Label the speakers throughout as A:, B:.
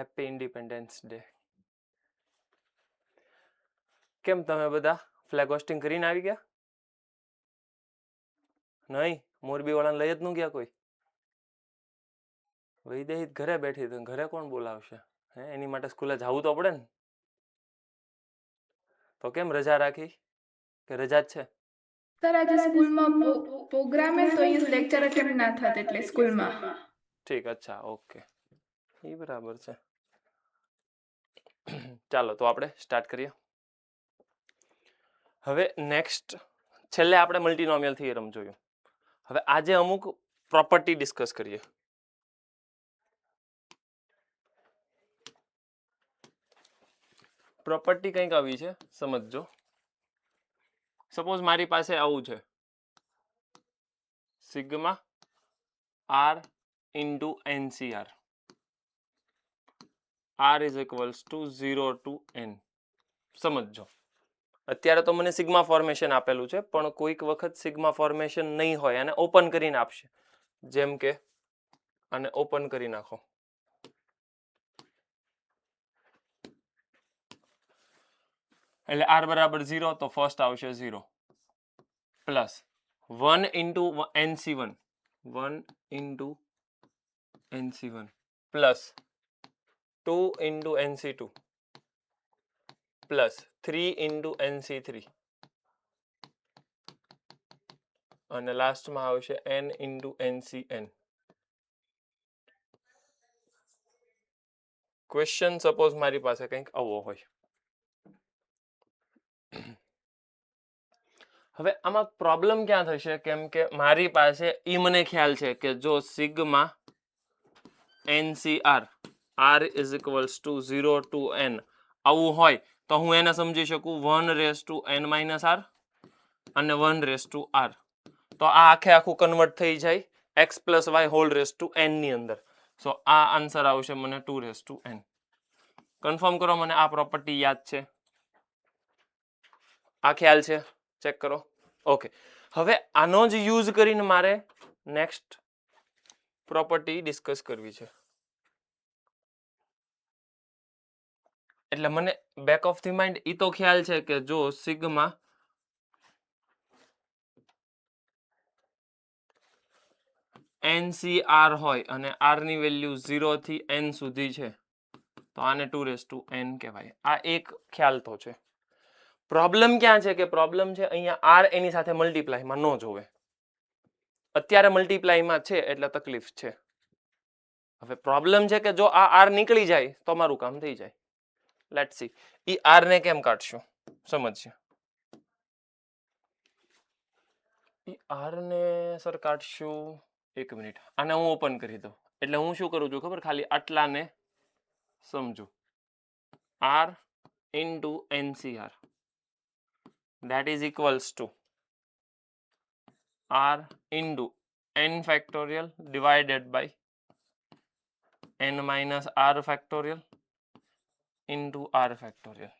A: Happy independence day. કેમ તમે બધા ફ્લેગ હોસ્ટિંગ કરીને આવી ગયા? નહીં, મોરબી વાળાને લઈ જ ન ગયા કોઈ? વૈદેહી ઘરે બેઠી તો ઘરે કોણ બોલાવશે? હે, એની માટે સ્કૂલે જવું તો પડે ને. તો કેમ રજા રાખી કે રજા જ છે?
B: સર આજે સ્કૂલમાં પ્રોગ્રામ હે તો અહીંયા લેક્ચર અટેન્ડ ના થાત એટલે સ્કૂલમાં.
A: ઠીક, અચ્છા, ઓકે, એ બરાબર છે. ચાલો તો આપણે સ્ટાર્ટ કરીએ. હવે નેક્સ્ટ છેલ્લે આપણે મલ્ટીનોમિયલ થિયરમ જોયું. હવે આજે અમુક પ્રોપર્ટી ડિસ્કસ કરીએ. પ્રોપર્ટી કંઈક આવી છે, સમજજો. સપોઝ મારી પાસે આવું છે, sigma r into NCR, r is equals to 0 to n. સમજજો, અત્યારે તો મને સિગ્મા ફોર્મેશન આપેલું છે, પણ કોઈક વખત સિગ્મા ફોર્મેશન નહીં હોય અને ઓપન કરીને આપશે. જેમ કે અને ઓપન કરી નાખો, એટલે આર બરાબર 0 તો ફર્સ્ટ આવશે 0 plus 1 into NC1, 1 into NC1 plus 2 into NC2 plus 3 into NC3 અને લાસ્ટમાં આવશે n into NCN. Question suppose મારી પાસે કંઈક આવો હોય. હવે આમાં પ્રોબ્લેમ ક્યાં થશે? કેમ કે મારી પાસે મને ખ્યાલ છે કે જો sigma NCR R is equals to 0 to n આવું હોય તો હું એને સમજી શકું 1 raise to n minus r અને 1 રેસ ટુ r. તો આ આખું કન્વર્ટ થઈ જાય x plus y whole raise to n ની અંદર. સો આ આન્સર આવશે મને 2 રેસ ટુ n. કન્ફર્મ કરો મને આ પ્રોપર્ટી યાદ છે? આ ખ્યાલ છે? ચેક કરો. ઓકે, હવે આનો જ યુઝ કરીને મારે નેક્સ્ટ પ્રોપર્ટી ડિસ્કસ કરવી છે. એટલે મને બેક ઓફ ધી માઇન્ડ એ તો ખ્યાલ છે કે જો સિગ્મા NCR હોય અને r ની વેલ્યુ 0 થી n સુધી છે તો આને 2 રેસ ટુ n કહેવાય. આ એક ખ્યાલ તો છે. પ્રોબ્લેમ ક્યાં છે કે પ્રોબ્લેમ છે અહીંયા r એની સાથે મલ્ટીપ્લાયમાં ન જોવે. અત્યારે મલ્ટીપ્લાયમાં છે એટલે તકલીફ છે. હવે પ્રોબ્લેમ છે કે જો આ r નીકળી જાય તો મારું કામ થઈ જાય. લેટ્સ સી ઈ r ને કેમ કાઢશું, સમજીએ. ઈ r ને સર કાઢશું, એક મિનિટ, આને હું ઓપન કરી દઉં. એટલે હું શું કરું છું ખબર? ખાલી આટલાને સમજુ. r into NCR that is equals to r into n factorial divided by n minus r factorial into r factorial.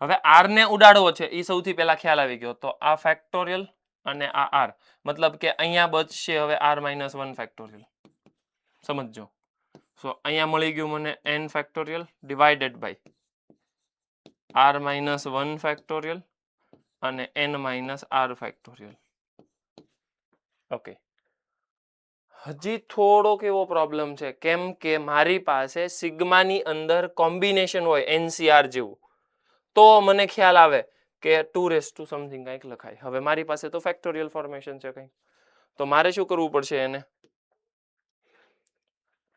A: હવે r ને ઉડાડવો છે એ સૌથી પહેલા ખ્યાલ આવી ગયો. તો આ ફેક્ટોરિયલ અને આ r, મતલબ કે અહીંયા બચશે હવે r minus 1 factorial. સમજો. સો અહીંયા મળી ગયું મને n factorial divided by r minus 1 factorial અને n minus r factorial. Okay, હજી થોડોક એવો પ્રોબ્લેમ છે કેમ કે મારી પાસે સિગ્માની અંદર કોમ્બિનેશન હોય NCR જેવું, તો મને ખ્યાલ આવે કે 2 રેસ ટુ સમથિંગ કંઈક લખાય. હવે મારી પાસે તો ફેક્ટોરિયલ ફોર્મેશન છે કંઈક, તો મારે શું કરવું પડશે?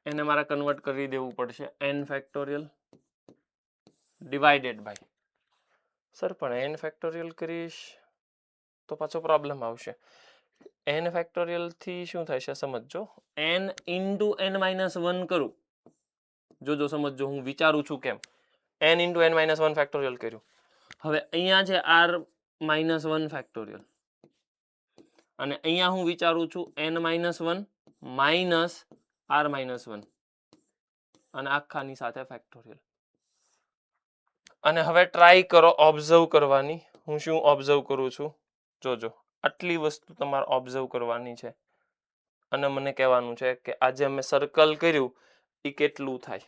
A: એને મારે કન્વર્ટ કરી દેવું પડશે n factorial divided by. Sir પણ n ફેક્ટોરિયલ કરીશ તો પાછો પ્રોબ્લેમ આવશે. n ફેક્ટોરિયલ થી શું થશે સમજો. n ઇન્ટુ n માઇનસ 1 કરું, જોજો સમજો હું વિચારું છું કેમ. n into n minus 1 factorial કર્યું. હવે અહીંયા છે r માઇનસ 1 ફેક્ટોરિયલ અને અહીંયા હું વિચારું છું n minus 1 minus r minus 1 અને આખાની સાથે ફેક્ટોરિયલ. અને હવે ટ્રાય કરો ઓબ્ઝર્વ કરવાની. હું શું ઓબ્ઝર્વ કરું છું જોજો. આટલી વસ્તુ તમારે ઓબ્ઝર્વ કરવાની છે અને મને કહેવાનું છે કે આજે અમે સર્કલ કર્યું એ કેટલું થાય.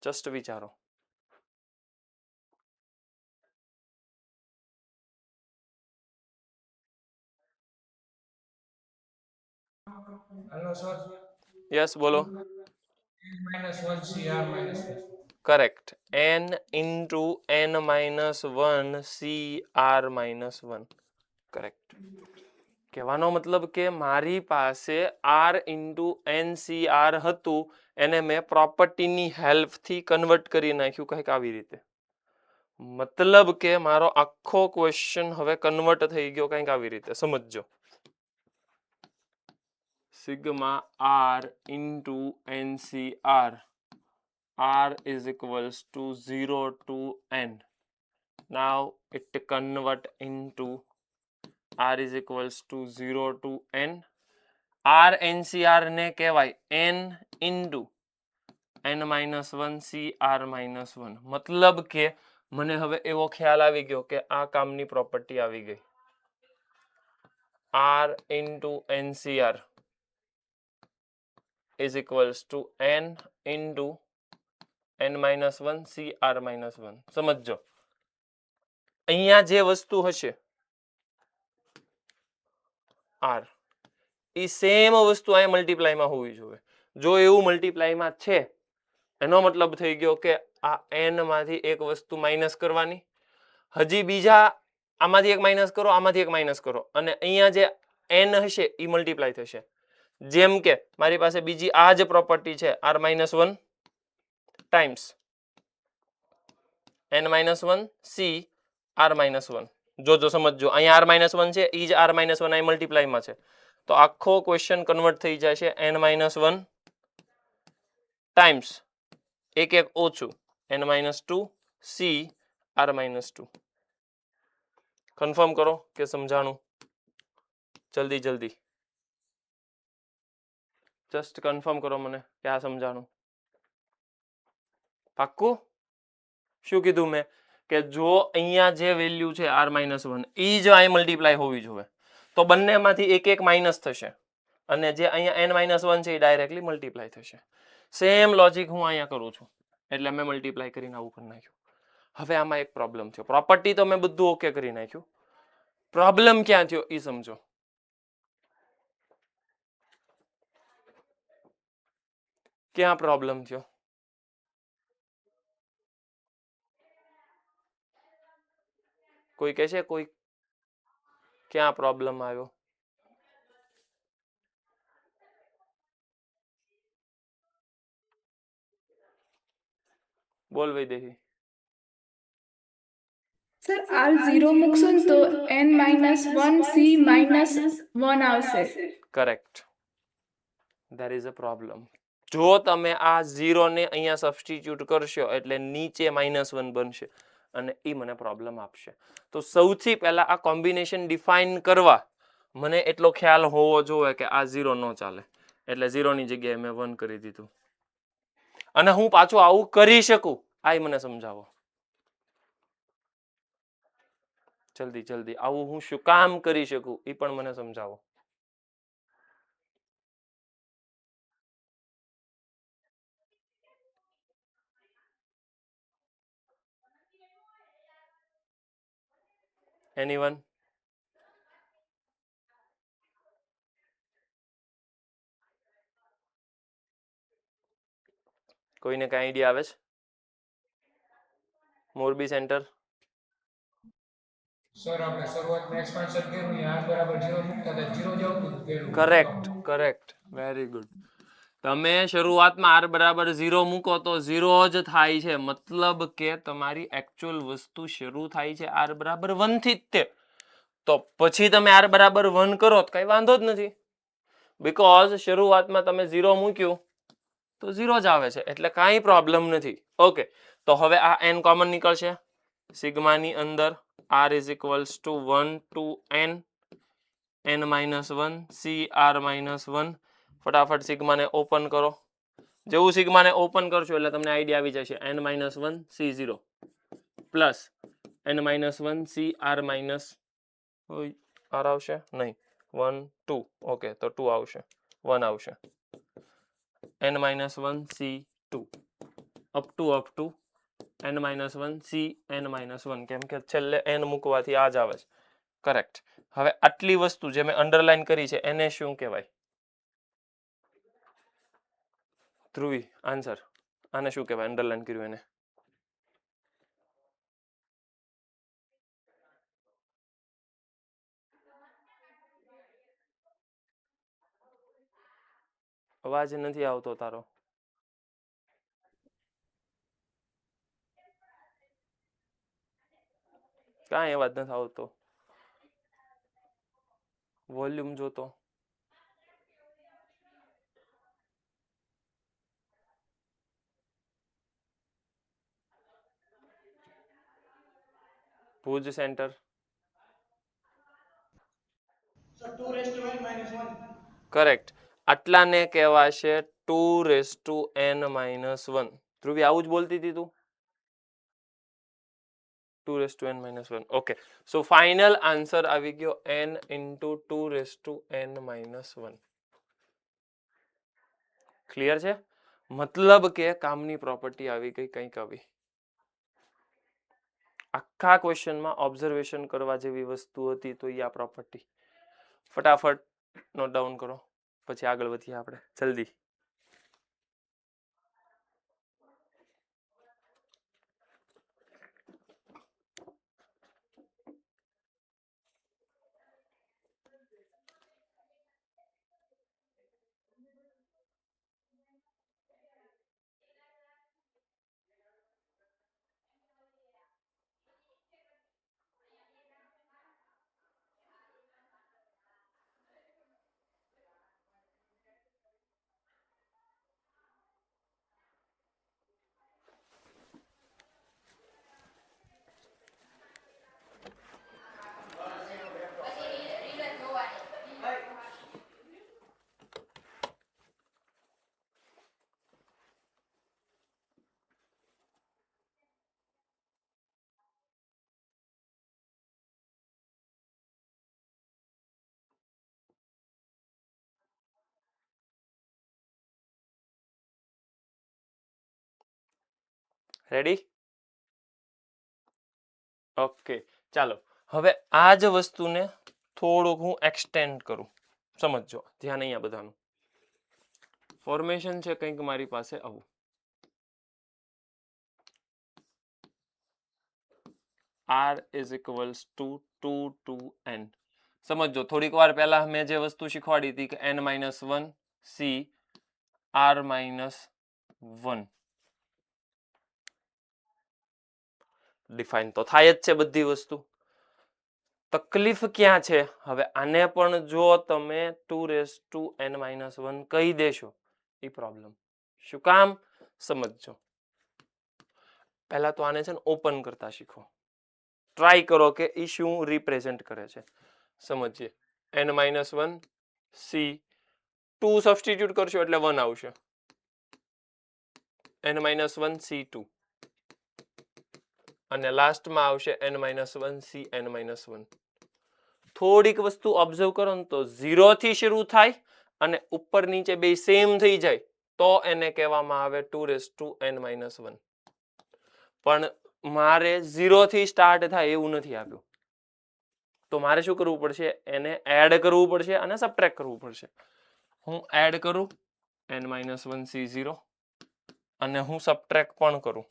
A: જસ્ટ વિચારો.
C: Hello sir.
A: યસ બોલો.
C: -1 CR -1.
A: Correct. n into n-1 CR-1. Correct. કહેવાનો મતલબ કે મારી પાસે r ઇન્ટુ NCR હતું એને મેં પ્રોપર્ટીની હેલ્પથી કન્વર્ટ કરી નાખ્યું કંઈક આવી રીતે. મતલબ કે મારો આખો ક્વેશ્ચન હવે કન્વર્ટ થઈ ગયો કંઈક આવી રીતે. સમજજો. Sigma r into NCR r is equals to 0 to n. Now it convert into r is equals to 0 to n. r NCR ને કહેવાય n into n-1 CR-1. મતલબ કે મને હવે એવો ખ્યાલ આવી ગયો કે આ કામની પ્રોપર્ટી આવી ગઈ. r into NCR is equals to n into n-1 CR-1. સમજો. અહીંયા જે વસ્તુ હશે r એ સેમ વસ્તુ અહીંયા મલ્ટીપ્લાયમાં હોવી જોઈએ. જો એવું મલ્ટીપ્લાયમાં છે એનો મતલબ થઈ ગયો કે આ n માંથી એક વસ્તુ માઇનસ કરવાની, હજી બીજા આમાંથી એક માઇનસ કરો, આમાંથી એક માઇનસ કરો, અને અહીંયા જે n હશે એ મલ્ટીપ્લાય થશે. જેમ કે મારી પાસે બીજી આ જ પ્રોપર્ટી છે r-1 ટાઈમ્સ n-1 CR-1. જોજો સમજજો. અહીંયા r-1 છે એ જ r-1 અહીં મલ્ટીપ્લાયમાં છે. તો આખો ક્વેશ્ચન કન્વર્ટ થઈ જાય છે n-1 ટાઈમ્સ એક એક ઓછું n-2 CR-2. કન્ફર્મ કરો કે સમજાણું. જલ્દી જલ્દી જસ્ટ કન્ફર્મ કરો મને કે આ સમજાણું. પાક્કું? શું કીધું મેં કે જો અહીંયા જે વેલ્યુ છે r-1 એ જ અહીં મલ્ટીપ્લાય હોવી જોઈએ તો બંનેમાંથી એક એક માઇનસ થશે અને જે અહીંયા n-1 છે એ ડાયરેક્ટલી મલ્ટીપ્લાય થશે. સેમ લોજિક હું અહીંયા કરું છું એટલે મેં મલ્ટીપ્લાય કરીને આવું કરી નાખ્યું. હવે આમાં એક પ્રોબ્લેમ થયો. પ્રોપર્ટી તો મેં બધું ઓકે કરી નાખ્યું. પ્રોબ્લેમ ક્યાં થયો એ સમજો. ક્યાં પ્રોબ્લેમ થયો? કોઈ કહે છે? કોઈ ક્યાં પ્રોબ્લેમ આવ્યો? બોલ વૈદેહી.
B: સર r 0 મૂકશો ને તો n-1 C-1 આવશે.
A: Correct. There is a problem. જો તમે આ 0 ને અહીંયા સબસ્ટિટ્યુટ કરશો એટલે નીચે -1 બનશે અને એ મને પ્રોબ્લેમ આપશે. તો સૌથી પહેલા આ કોમ્બિનેશન ડિફાઇન કરવા મને એટલો ખ્યાલ હોવો જોઈએ કે આ 0 ન ચાલે એટલે 0 ની જગ્યાએ મેં 1 કરી દીધું. અને હું પાછું આવું કરી શકું આ મને સમજાવો. જલ્દી જલ્દી. આવું હું શું કામ કરી શકું એ પણ મને સમજાવો. એનીવન? કોઈને કઈ આઈડિયા આવે છે? મોરબી સેન્ટર.
C: સર આપણે શરૂઆતમાં એક્સપાન્શન કર્યું ને r બરાબર 0 મૂકતા હતા 0 જ આવતું હતું.
A: Correct correct. Very good. તમે શરૂઆતમાં r બરાબર 0 મૂકો તો 0 જ થાય છે. મતલબ કે તમારી એકચ્યુઅલ વસ્તુ શરૂ થાય છે r બરાબર 1 થી જ તે. તો પછી તમે r બરાબર 1 કરો તો કઈ વાંધો જ નથી. બીકોઝ શરૂઆતમાં તમે 0 મૂક્યું તો 0 જ આવે છે એટલે કાંઈ પ્રોબ્લેમ નથી. ઓકે. તો હવે આ n કોમન નીકળશે. સિગ્માની અંદર r is equals to 1 to n n-1 CR-1. ફટાફટ સિગ્માને ઓપન કરો. જેવું સિગ્માને ઓપન કરશો એટલે તમને આઈડિયા આવી જશે. n-1 C0 plus n-1 CR- r આવશે નહીં 1 2. ઓકે તો 2 આવશે 1 આવશે n-1 C2. Up to n-1 c n-1 કેમ કે છેલ્લે n મૂકવાથી આ જ આવે છે કરેક્ટ. હવે આટલી વસ્તુ જે મેં અંડરલાઈન કરી છે એને શું કહેવાય? ધ્રુવી આન્સર. આને શું કહેવાય અંડરલાઈન કર્યું એને? અવાજ નથી આવતો તારો. કાંઈ અવાજ નથી આવતો. વોલ્યુમ જોતો. ભુજ સેન્ટર. કરેક્ટ. આટલાને કહેવાશે 2n-1. ધ્રુવી આવું જ બોલતી હતી તું? 2n-1. ઓકે. સો ફાઇનલ આન્સર આવી ગયો n into 2n-1. ક્લિયર છે? મતલબ કે કામની પ્રોપર્ટી આવી ગઈ કંઈક આવી. આખા ક્વેશ્ચનમાં ઓબ્ઝર્વેશન કરવા જેવી વસ્તુ હતી તો એ આ પ્રોપર્ટી. ફટાફટ નોટ ડાઉન કરો પછી આગળ વધીએ આપણે જલ્દી. રેડી? ઓકે ચાલો હવે આ જ વસ્તુને થોડુંક હું એક્સટેન્ડ કરું. સમજો ધ્યાન અહીંયા બધાનું. ફોર્મેશન છે કંઈક મારી પાસે આવું. r is equals to 2 to n. સમજો થોડીક વાર પહેલા મેં જે વસ્તુ શીખવાડી હતી કે n-1 c r-1 ડિફાઇન તો થાય જ છે બધી વસ્તુ. તકલીફ ક્યાં છે? હવે આને પણ જો તમે 2n-1 કહી દેશો એ પ્રોબ્લેમ. શું કામ? સમજો. પહેલા તો આને છે ને ઓપન કરતા શીખો. ટ્રાય કરો કે એ શું રિપ્રેઝેન્ટ કરે છે. સમજીએ. n-1 c 2 સબસ્ટિટ્યુટ કરશો એટલે 1 આવશે. n-1 c2 અને લાસ્ટમાં આવશે n-1 c n-1. થોડીક વસ્તુ ઓબ્ઝર્વ કરો ને તો 0 થી શરૂ થાય અને ઉપર નીચે બે સેમ થઈ જાય તો એને કહેવામાં આવે 2n-1. પણ મારે 0 થી સ્ટાર્ટ થાય એવું નથી આપ્યું તો મારે શું કરવું પડશે? એને એડ કરવું પડશે અને સબટ્રેક્ટ કરવું પડશે. હું એડ કરું n-1 c0 અને હું સબટ્રેક્ટ પણ કરું.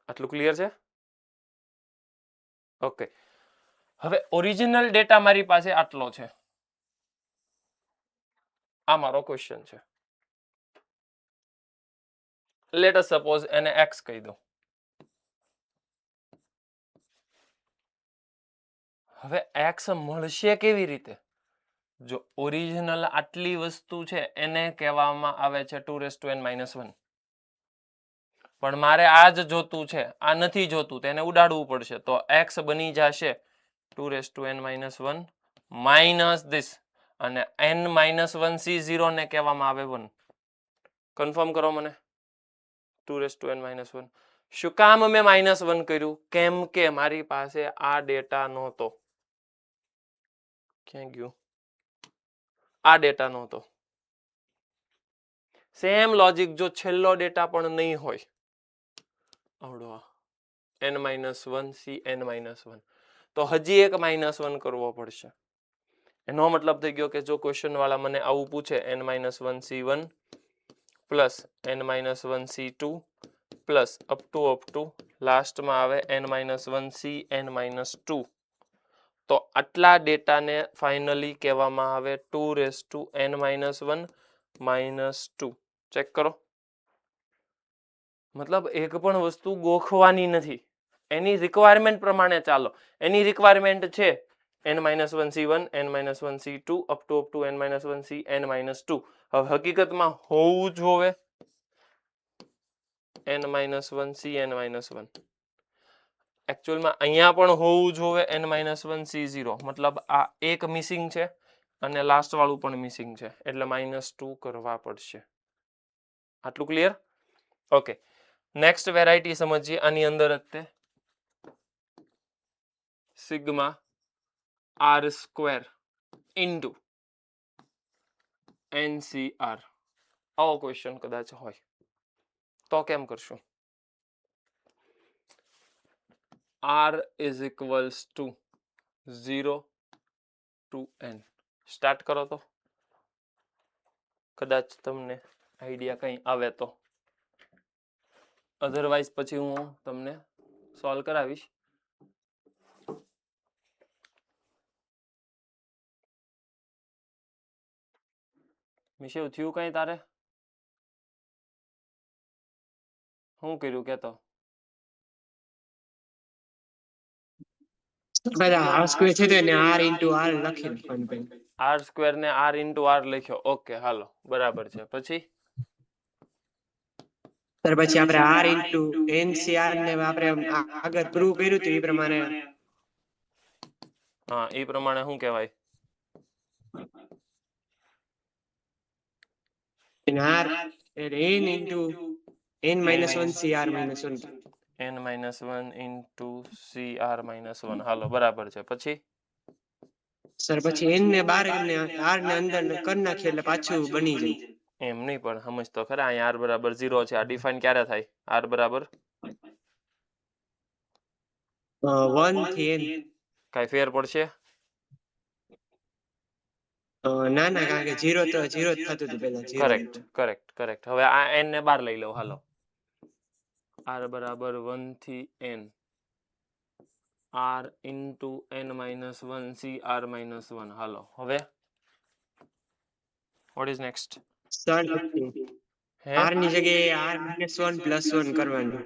A: આટલું ક્લિયર છે? ઓકે. હવે ઓરિજિનલ ડેટા મારી પાસે આટલો છે. આ મારો ક્વેશ્ચન છે. લેટ અસ સપોઝ એને x કહી દો. હવે x મળશે કેવી રીતે? જો ઓરિજિનલ આટલી વસ્તુ છે એને કહેવામાં આવે છે 2n-1. પણ મારે આ જ જોતું છે, આ નથી જોતું, તેને ઉડાડવું પડશે તો x બની જશે 2n-1 માઇનસ ધીસ અને n-1 c0 ને કહેવામાં આવે 1. કન્ફર્મ કરો મને. 2n-1. શું કામ મેં -1 કર્યું? કેમ કે મારી પાસે આ ડેટા નહોતો. ક્યાં ગયું? આ ડેટા નહોતો. સેમ લોજિક જો છેલ્લો ડેટા પણ નહીં હોય આવડો n-1 c n-1 તો હજી એક -1 કરવો પડશે. એનો મતલબ થઈ ગયો કે જો ક્વેશ્ચન વાળા મને આવું પૂછે n-1 c1 plus n-1 c2 plus up to લાસ્ટમાં આવે n-1 c n-2 તો આટલા ડેટાને ફાઇનલી કહેવામાં આવે 2n-1 -2. ચેક કરો. મતલબ એક પણ વસ્તુ ગોખવાની નથી, એની રિક્વાયરમેન્ટ પ્રમાણે ચાલો. એની રિક્વાયરમેન્ટ છે n-1 c1 n-1 c2 up to n-1 c n-2. હવે હકીકતમાં હોવું જોવે n-1 c n-1. એકચ્યુઅલમાં અહીંયા પણ હોવું જોવે n-1 c0. મતલબ આ એક મિસિંગ છે અને લાસ્ટ વાળું પણ મિસિંગ છે એટલે -2 કરવા પડશે. આટલું ક્લિયર? ઓકે, નેક્સ્ટ વેરાયટી સમજીએ. આની અંદર જ તે સિગ્મા r² ઇન્ટુ NCR. આવો ક્વેશ્ચન કદાચ હોય તો કેમ કરશું? r is equals to 0 to n. Start કરો તો કદાચ તમને આઈડિયા કંઈ આવે તો, અધરવાઇઝ પછી હું તમને સોલ્વ કરાવીશ. મિશેવ થયું કઈ તારે? શું કર્યું કેતો?
D: r² છે તો એને r into r લખી નાખવાનું પહેલા.
A: r² ને r into r લખ્યો. ઓકે હાલો બરાબર છે. પછી
D: ત્યાર પછી આપણે r into NCR ને આપણે આગળ પ્રૂવ કર્યું હતું એ પ્રમાણે
A: હા એ પ્રમાણે શું કહેવાય?
D: r n into n-1 cr -1.
A: n-1 into cr -1. હાલો બરાબર છે. પછી
D: સર પછી n ને 12 ને r ને અંદર કરી નાખીએ એટલે પાછું બની જાય.
A: એમ નહીં પણ સમજ તો ખરા, અહીંયા r બરાબર 0 છે. આ ડિફાઇન ક્યારે થાય? r બરાબર
D: 1 થી n.
A: કાંઈ ફેર પડશે?
D: ના ના, કારણ કે 0 તો 0 જ થતું હતું પહેલા.
A: Correct correct correct. હવે આ n ને 12 લઈ લઉં. હાલો r બરાબર 1 થી n r into n-1 cr -1. હાલો હવે what is next?
D: સર
A: હે
D: r ની જગ્યાએ r -1 + 1 કરવાનું.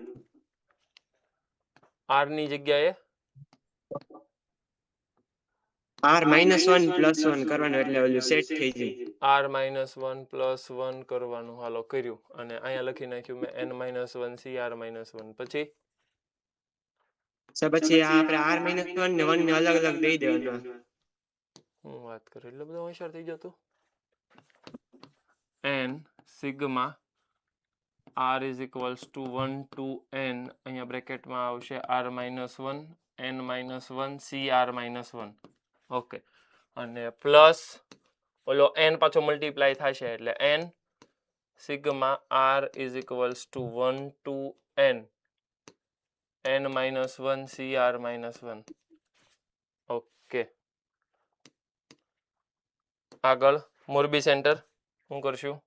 A: r ની જગ્યાએ
D: r -1 + 1 કરવાનું એટલે ઓલું સેટ થઈ જાય.
A: r -1 + 1 કરવાનું. હાલો કર્યું અને અહીંયા લખી નાખ્યું મેં n-1 cr -1. પછી
D: સર પછી આ આપણે r -1 ને 1 ને અલગ અલગ દઈ દેવાનું.
A: હું વાત કરું એટલે બધો હોશિયાર થઈ જતો. n sigma r is equals to 1 to n, અહીંયા બ્રેકેટમાં આવશે r -1 n-1 cr -1. ઓકે, અને પ્લસ ઓલો n પાછો મલ્ટીપ્લાય થશે એટલે n sigma r is equals to 1 to n n-1 cr -1. Okay, આગળ મોરબી સેન્ટર શું કરશું?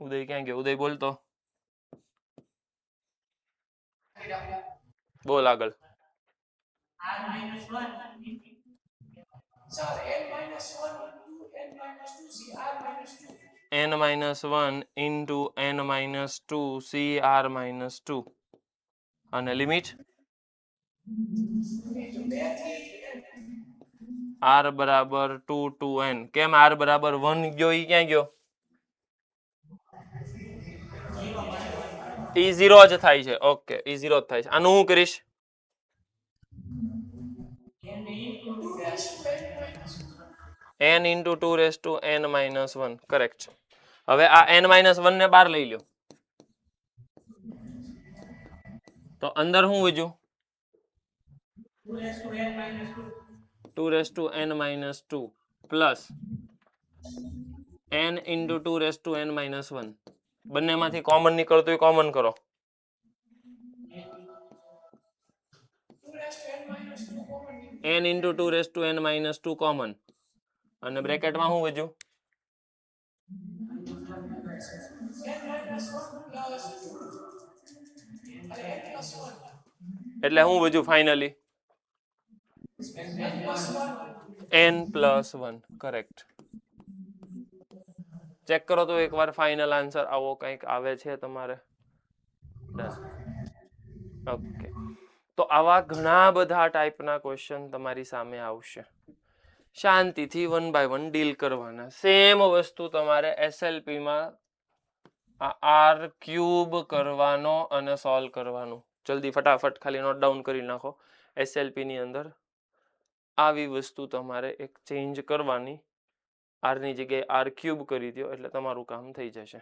A: ઉદય ક્યાં ગયો? ઉદય બોલતો, બોલ આગળ. n-1 into n-2 cr -2 અને લિમિટ r બરાબર 2 to n. કેમ r બરાબર 1 ગયો? ઈ ક્યાં ગયો? ઈ 0 જ થાય છે. ઓકે, ઈ 0 જ થાય છે. આનું હું કરીશ? n into 2n -1. કરેક્ટ. હવે આ n-1 ને 12 લઈ લ્યો તો અંદર શું વધ્યું? 2 race to n minus 2 plus n into 2 race to n minus 1 બંનેમાંથી કોમન નીકળતું હોય કોમન કરો n into 2 race to n minus 2 common અને બ્રેકેટમાં શું વધ્યું એટલે શું વધ્યું finally n plus 1 correct check કરો તો એકવાર ફાઇનલ આન્સર આવો કંઈક આવે છે તમારે ઓકે તો આવા ઘણા બધા ટાઈપના ક્વેશ્ચન તમારી સામે આવશે શાંતિથી 1 બાય 1 ડીલ કરવાના સેમ વસ્તુ તમારે SLP માં r ક્યુબ કરવાનો અને સોલ્વ કરવાનું જલ્દી ફટાફટ ખાલી નોટ ડાઉન કરી નાખો SLP ની અંદર આવી વસ્તુ તમારે એક ચેન્જ કરવાની r ની જગ્યાએ r ક્યુબ કરી દો એટલે તમારું કામ થઈ જશે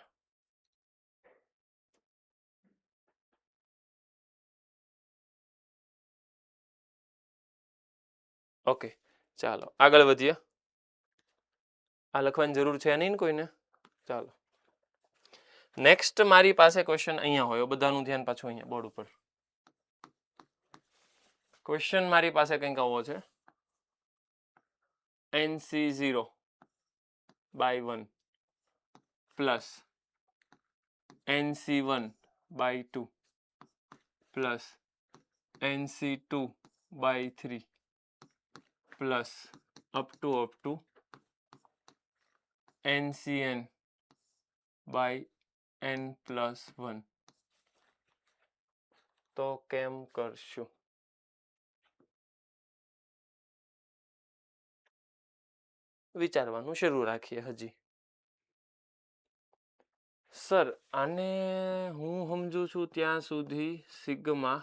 A: ઓકે ચાલો આગળ વધીએ આ લખવાની જરૂર છે નહીં ને કોઈને ચાલો નેક્સ્ટ મારી પાસે ક્વેશ્ચન અહીંયા હોય બધાનું ધ્યાન પાછું અહીંયા બોર્ડ ઉપર ક્વેશ્ચન મારી પાસે કંઈક આવો છે NC0 by 1 plus NC1 by 2 plus NC2 by 3 plus up to NCN by n plus 1 તો કેમ કરશું વિચારવાનું શરૂ રાખીએ હજી સર આને હું સમજુ છું ત્યાં સુધી sigma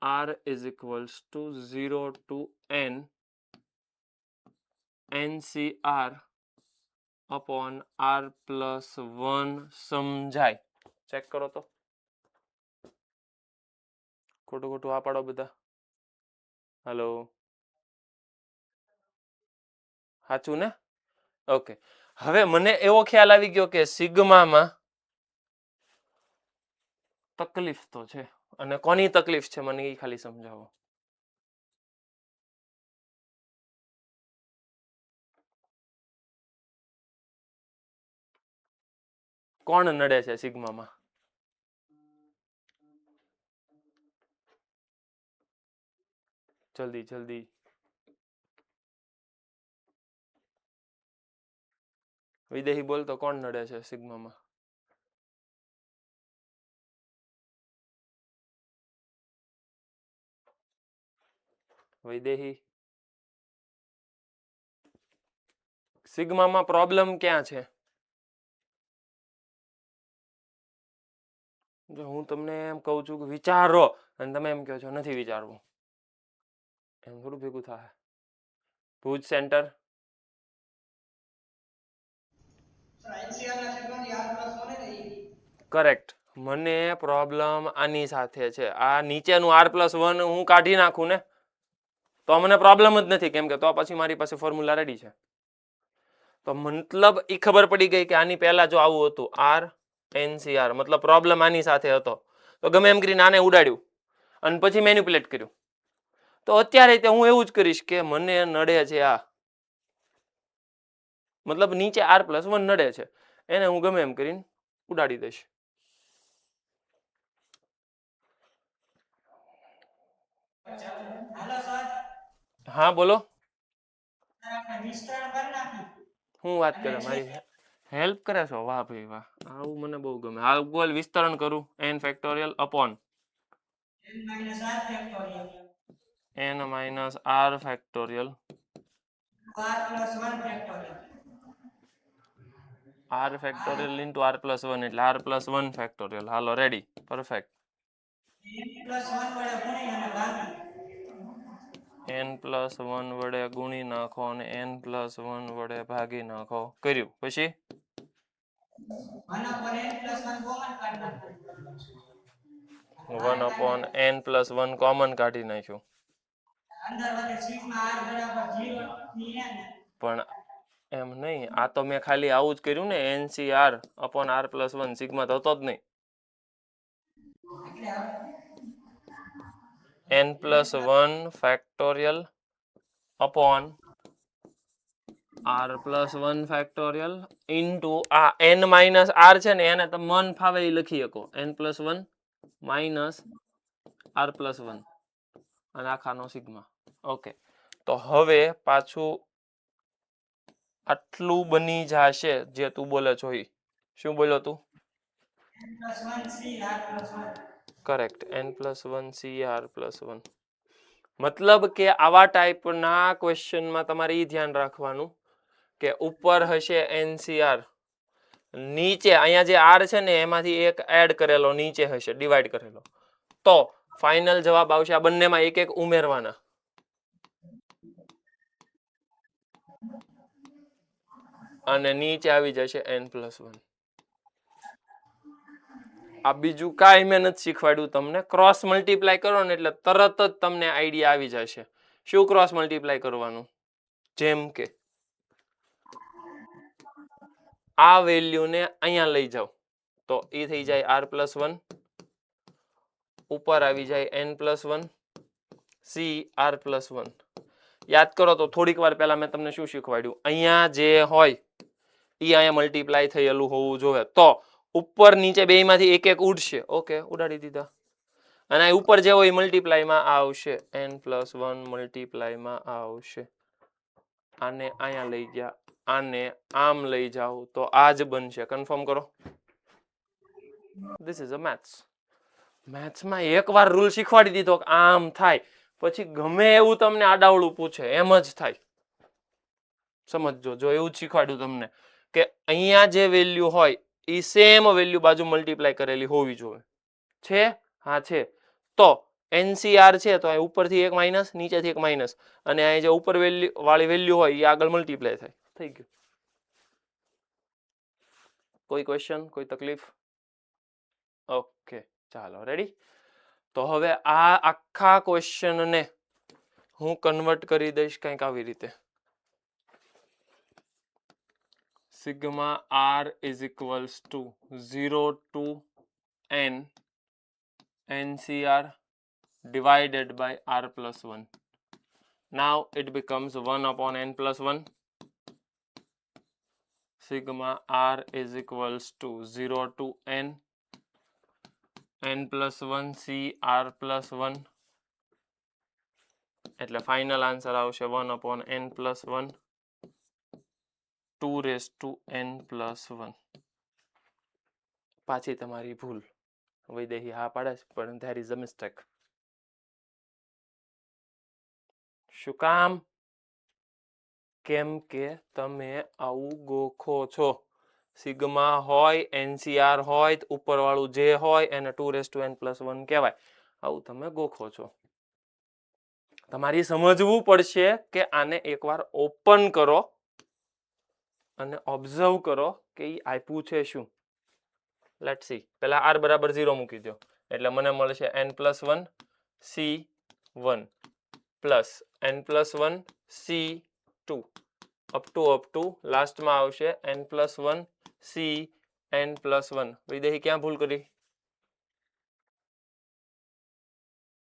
A: r is equals to 0 to n NCR upon r plus 1 સમજાય ચેક કરો તો ખોટું ખોટું આ પાડો બધા હેલો સાચું ને ઓકે હવે મને એવો ખ્યાલ આવી ગયો કે સિગ્મામાં તકલીફ તો છે અને કોની તકલીફ છે મને એ ખાલી સમજાવો કોણ નડે છે સિગ્મામાં જલ્દી જલ્દી વિદેહી બોલ તો કોણ નડે છે સિગ્મામાં વિદેહી સિગ્મામાં પ્રોબ્લેમ ક્યાં છે જો હું તમને એમ કહું છું કે વિચારો અને તમે એમ કહો છો નથી વિચારવું એમ થોડું ભેગું થાય ભુજ સેન્ટર કરેક્ટ મને પ્રોબ્લેમ આની સાથે છે આ નીચેનું r+1 હું કાઢી નાખું ને તો મને પ્રોબ્લેમ જ નથી કેમ કે તો પછી મારી પાસે ફોર્મ્યુલા રેડી છે તો મતલબ એ ખબર પડી ગઈ કે આની પહેલા જો આવું હતું r NCR મતલબ પ્રોબ્લેમ આની સાથે હતો તો ગમે એમ કરીને આને ઉડાડ્યું અને પછી મેન્યુપ્યુલેટ કર્યું તો અત્યારે હું એવું જ કરીશ કે મને નડે છે આ મતલબ નીચે r+1 નડે છે એને હું ગમે એમ કરીને ઉડાડી દઈશ હા બોલો હું વાત કરે મારી હેલ્પ કરે છો વાહ ભાઈ વાહ આવું મને બહુ ગમે હાલ બોલ વિસ્તરણ કરું n factorial upon n minus r factorial r factorial into r+1 એટલે r+1 ફેક્ટોરિયલ હાલો રેડી પરફેક્ટ n+1 વડે ગુણી નાખો અને n+1 વડે ભાગી નાખો કર્યું પછી 1/n+1 કોમન કાઢી નાખ્યું પણ એમ નહીં, આ તો મેં ખાલી આવું જ કર્યું ને, NCR/R+1 સિગ્મા તો હતો જ નહીં. n+1 factorial upon r+1 factorial into આ n-r છે ને એને તમે મન ફાવે એ લખી શકો, n+1 માઇનસ r+1 અને આખાનો સિગ્મા. ઓકે, તો હવે પાછું આટલું બની જશે જે તું બોલે છો ઈ. શું બોલ્યો તું? Correct, n+1 CR+1. મતલબ કે આવા ટાઈપના ક્વેશ્ચનમાં તમારે ઈ ધ્યાન રાખવાનું કે ઉપર હશે NCR, નીચે અહીંયા જે R છે ને એમાંથી એક એડ કરેલો નીચે હશે, ડિવાઈડ કરેલો, તો ફાઇનલ જવાબ આવશે આ બંનેમાં એક એક ઉમેરવાના. અને નીચે આવી જશે n+1. આ બીજું કાંઈ મેં નથી શીખવાડ્યું તમને. ક્રોસ મલ્ટીપ્લાય કરો ને એટલે તરત જ તમને આઈડિયા આવી જશે. શું ક્રોસ મલ્ટીપ્લાય કરવાનું? જેમ કે આ વેલ્યુને અહીંયા લઈ જાઓ તો એ થઈ જાય r+1, ઉપર આવી જાય n+1 CR+1. યાદ કરો તો થોડીક વાર પહેલા મેં તમને શું શીખવાડ્યું, અહીંયા જે હોય એ અહીંયા મલ્ટીપ્લાય થયેલું હોવું જોઈએ. તો ઉપર નીચે બેયમાંથી એક એક ઉડશે. ઓકે, ઉડાડી દીધા. અને ઉપર જે હોય મલ્ટીપ્લાયમાં આવશે, n+1 મલ્ટીપ્લાયમાં આવશે. આને અહીંયા લઈ ગયા, આને આમ લઈ જાઓ તો આ જ બનશે. કન્ફર્મ કરો. This is a maths. મેથ્સમાં એકવાર રૂલ શીખવાડી દીધો કે આમ થાય, પછી ગમે એવું તમને આડાવડું પૂછે એમ જ થાય. સમજજો, જો એવું જ શીખવાડ્યું તમને કે અહીંયા જે વેલ્યુ હોય એ સેમ વેલ્યુ બાજુ મલ્ટીપ્લાય કરેલી હોવી જોઈએ. છે? હા છે. તો NCR છે તો અહીં ઉપરથી એક માઇનસ, નીચેથી એક માઇનસ, અને અહીં જે ઉપર વાળી વેલ્યુ હોય એ આગળ મલ્ટીપ્લાય થાય. થઈ ગયું. કોઈ ક્વેશ્ચન, કોઈ તકલીફ? ઓકે, ચાલો રેડી. તો હવે આ આખા ક્વેશ્ચનને હું કન્વર્ટ કરી દઈશ કંઈક આવી રીતે. Sigma r is equals to 0 to n NCR divided by r+1. Now it becomes 1/n+1. Sigma r is equals to 0 to n n+1 CR+1. એટલે ફાઇનલ આન્સર આવશે 1/n+1 2n+1. પાછી તમારી ભૂલ. વૈદેહી હા પાડે છે પણ there is a mistake. શું કામ? કેમ કે તમે આવું ગોખો છો. સિગ્મા હોય, NCR હોય, ઉપરવાળું જે હોય એને 2n+1 કહેવાય. આવું તમે ગોખો છો. તમારી સમજવું પડશે કે આને એકવાર ઓપન કરો અને ઓબ્ઝર્વ કરો કે એ આપ્યું છે શું. Let's see. પહેલા r બરાબર 0 મૂકી દો એટલે મને મળશે n+1 C1 plus n+1 C2 up to લાસ્ટમાં આવશે n+1 CN+1. વિદેહી ક્યાં ભૂલ કરી?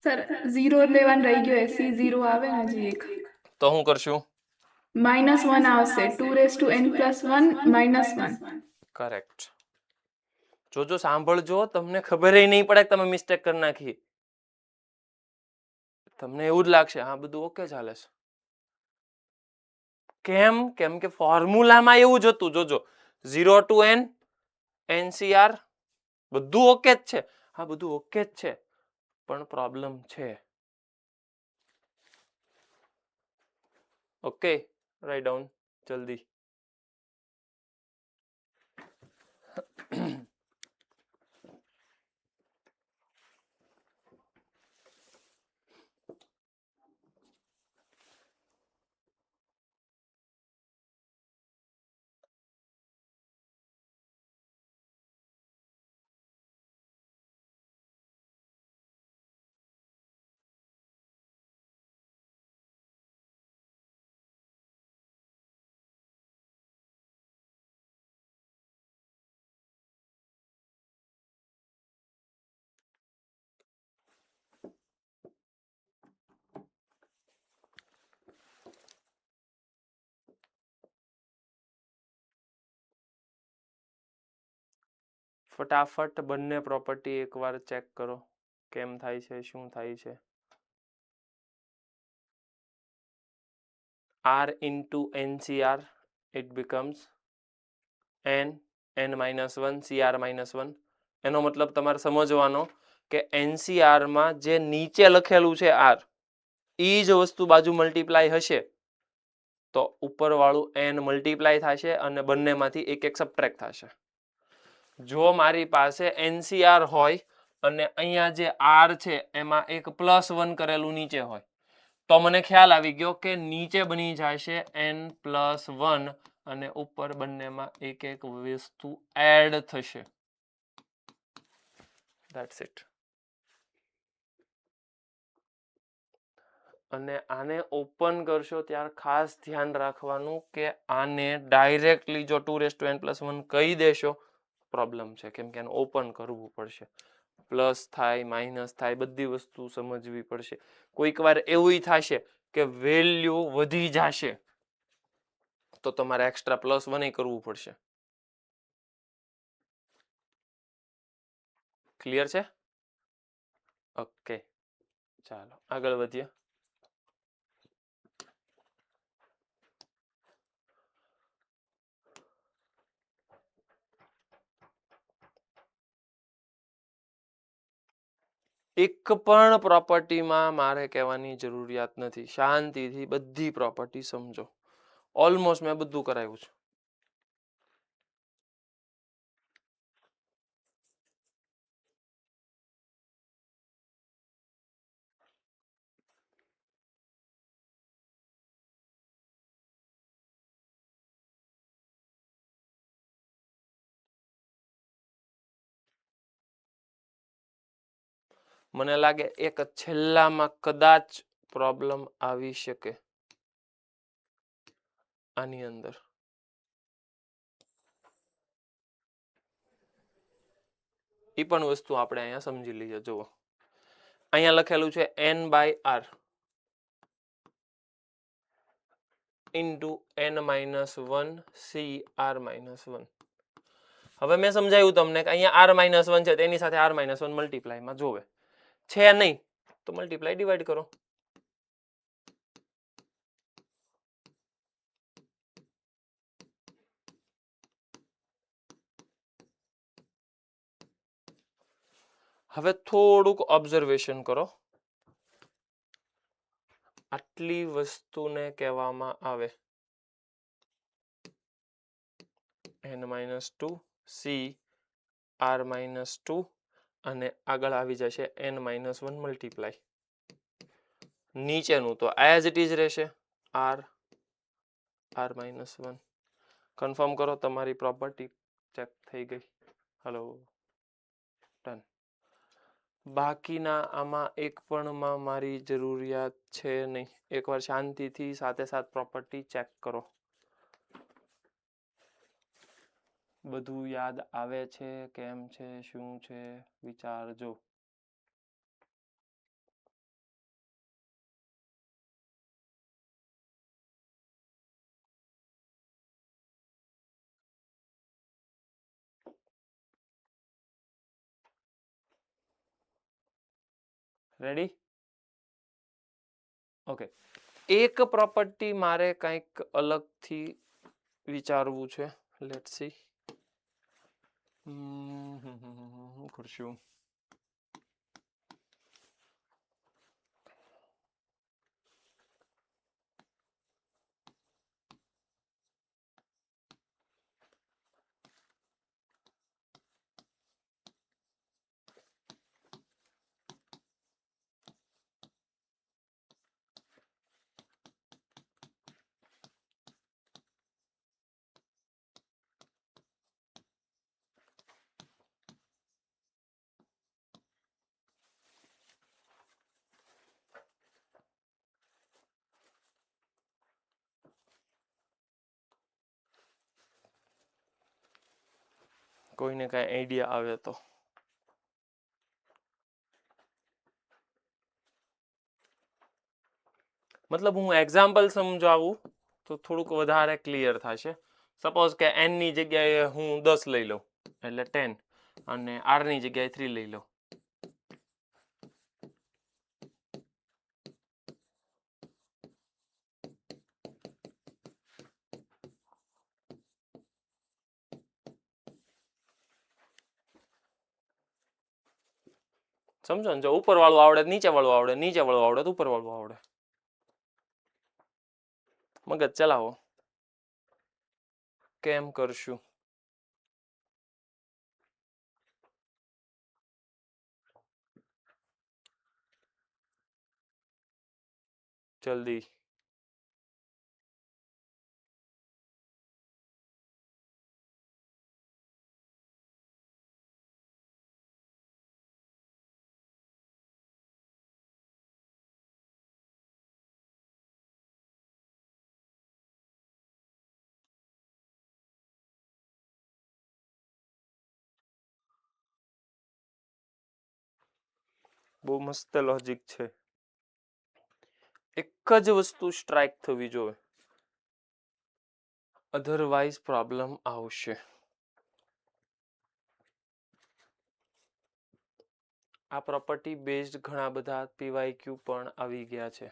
B: સર 0 લેવાનું રહી ગયો, C0 આવે ને હજી એક.
A: તો શું કરશું?
B: -1 આવશે, 2n+1 -1.
A: કરેક્ટ. જોજો, સાંભળજો, તમને ખબર નહીં પડે કે તમે મિસ્ટેક કરી નાખી. તમને એવું જ લાગશે હા બધું ઓકે ચાલે છે. કેમ કે ફોર્મ્યુલામાં એવું જ હતું. જોજો, 0 to n NCR બધું ઓકે જ છે. હા બધું ઓકે જ છે પણ પ્રોબ્લેમ છે. ઓકે, રાઇટ ડાઉન જલ્દી. ફટાફટ બંને પ્રોપર્ટી એકવાર ચેક કરો કેમ થાય છે, શું થાય છે. R into NCR it becomes n-1 CR-1. એનો મતલબ તમારે સમજવાનો કે NCR માં જે નીચે લખેલું છે R એ જ વસ્તુ બાજુ મલ્ટીપ્લાય હશે તો ઉપરવાળું n મલ્ટીપ્લાય થશે અને બંનેમાંથી એક એક સબટ્રેક્ટ થશે. જો મારી પાસે NCR હોય અને અહીંયા જે R છે એમાં એક +1 કરેલું નીચે હોય તો મને ખ્યાલ આવી ગયો કે નીચે બની જશે n+1 અને ઉપર બંનેમાં એક એક વસ્તુ એડ થશે. That's it. અને આને ઓપન કરશો ત્યારે ખાસ ધ્યાન રાખવાનું કે આને ડાયરેક્ટલી જો 2n+1 કહી દેશો પ્રોબ્લેમ છે, કેમ કે આને ઓપન કરવું પડશે. પ્લસ થાય માઇનસ થાય બધી વસ્તુ સમજવી પડશે. કોઈક વાર એવું થશે કે વેલ્યુ વધી જશે તો તમારે એક્સ્ટ્રા +1 કરવું પડશે. ક્લિયર છે? ઓકે, ચાલો આગળ વધીએ. એક પણ પ્રોપર્ટીમાં મારે કહેવાની જરૂરિયાત નથી. શાંતિથી બધી પ્રોપર્ટી સમજો. ઓલમોસ્ટ મેં બધું કરાવ્યું છે. મને લાગે એક છેલ્લામાં કદાચ પ્રોબ્લેમ આવી શકે આની અંદર. એ પણ વસ્તુ આપણે અહીંયા સમજી લઈએ. જુઓ અહીંયા લખેલું છે n/r into n-1 CR-1. હવે મેં સમજાવ્યું તમને કે અહીંયા r-1 છે તેની સાથે r-1 મલ્ટીપ્લાયમાં જોવે છે નહીં તો મલ્ટીપ્લાય ડિવાઈડ કરો. હવે થોડુંક ઓબ્ઝર્વેશન કરો. આટલી વસ્તુને કહેવામાં આવે n-2 CR-2 અને આગળ આવી જશે n-1 મલ્ટીપ્લાય. નીચેનું તો એઝ ઇટ ઇઝ રહેશે r-1. કન્ફર્મ કરો તમારી પ્રોપર્ટી ચેક થઈ ગઈ. Hello, done. બાકીના આમાં એક પણમાં મારી જરૂરિયાત છે નહીં. એકવાર શાંતિથી સાથે પ્રોપર્ટી ચેક કરો. બધું યાદ આવે છે, કેમ છે, શું છે, વિચારજો. રેડી? ઓકે, એક પ્રોપર્ટી મારે કંઈક અલગથી વિચારવું છે. Let's see. કરશું. કોઈને કાંઈ આઈડિયા આવે તો. મતલબ હું એક્ઝામ્પલ સમજાવું તો થોડુંક વધારે ક્લિયર થશે. સપોઝ કે n ની જગ્યાએ હું 10 લઈ લઉં એટલે 10. અને આર ની જગ્યાએ 3 લઈ લો. સમજો ને, જો ઉપર વાળું આવડે નીચે વાળું આવડે, નીચે વાળું આવડે ઉપર વાળું આવડે. મગજ ચલાવો. કેમ કરશું? જલ્દી. બહુ મસ્ત લોજિક છે. એક જ વસ્તુ સ્ટ્રાઇક થવી જોઈએ, અધરવાઇઝ પ્રોબ્લેમ આવશે. આ પ્રોપર્ટી બેઝડ ઘણા બધા પીવાયક્યુ પણ આવી ગયા છે.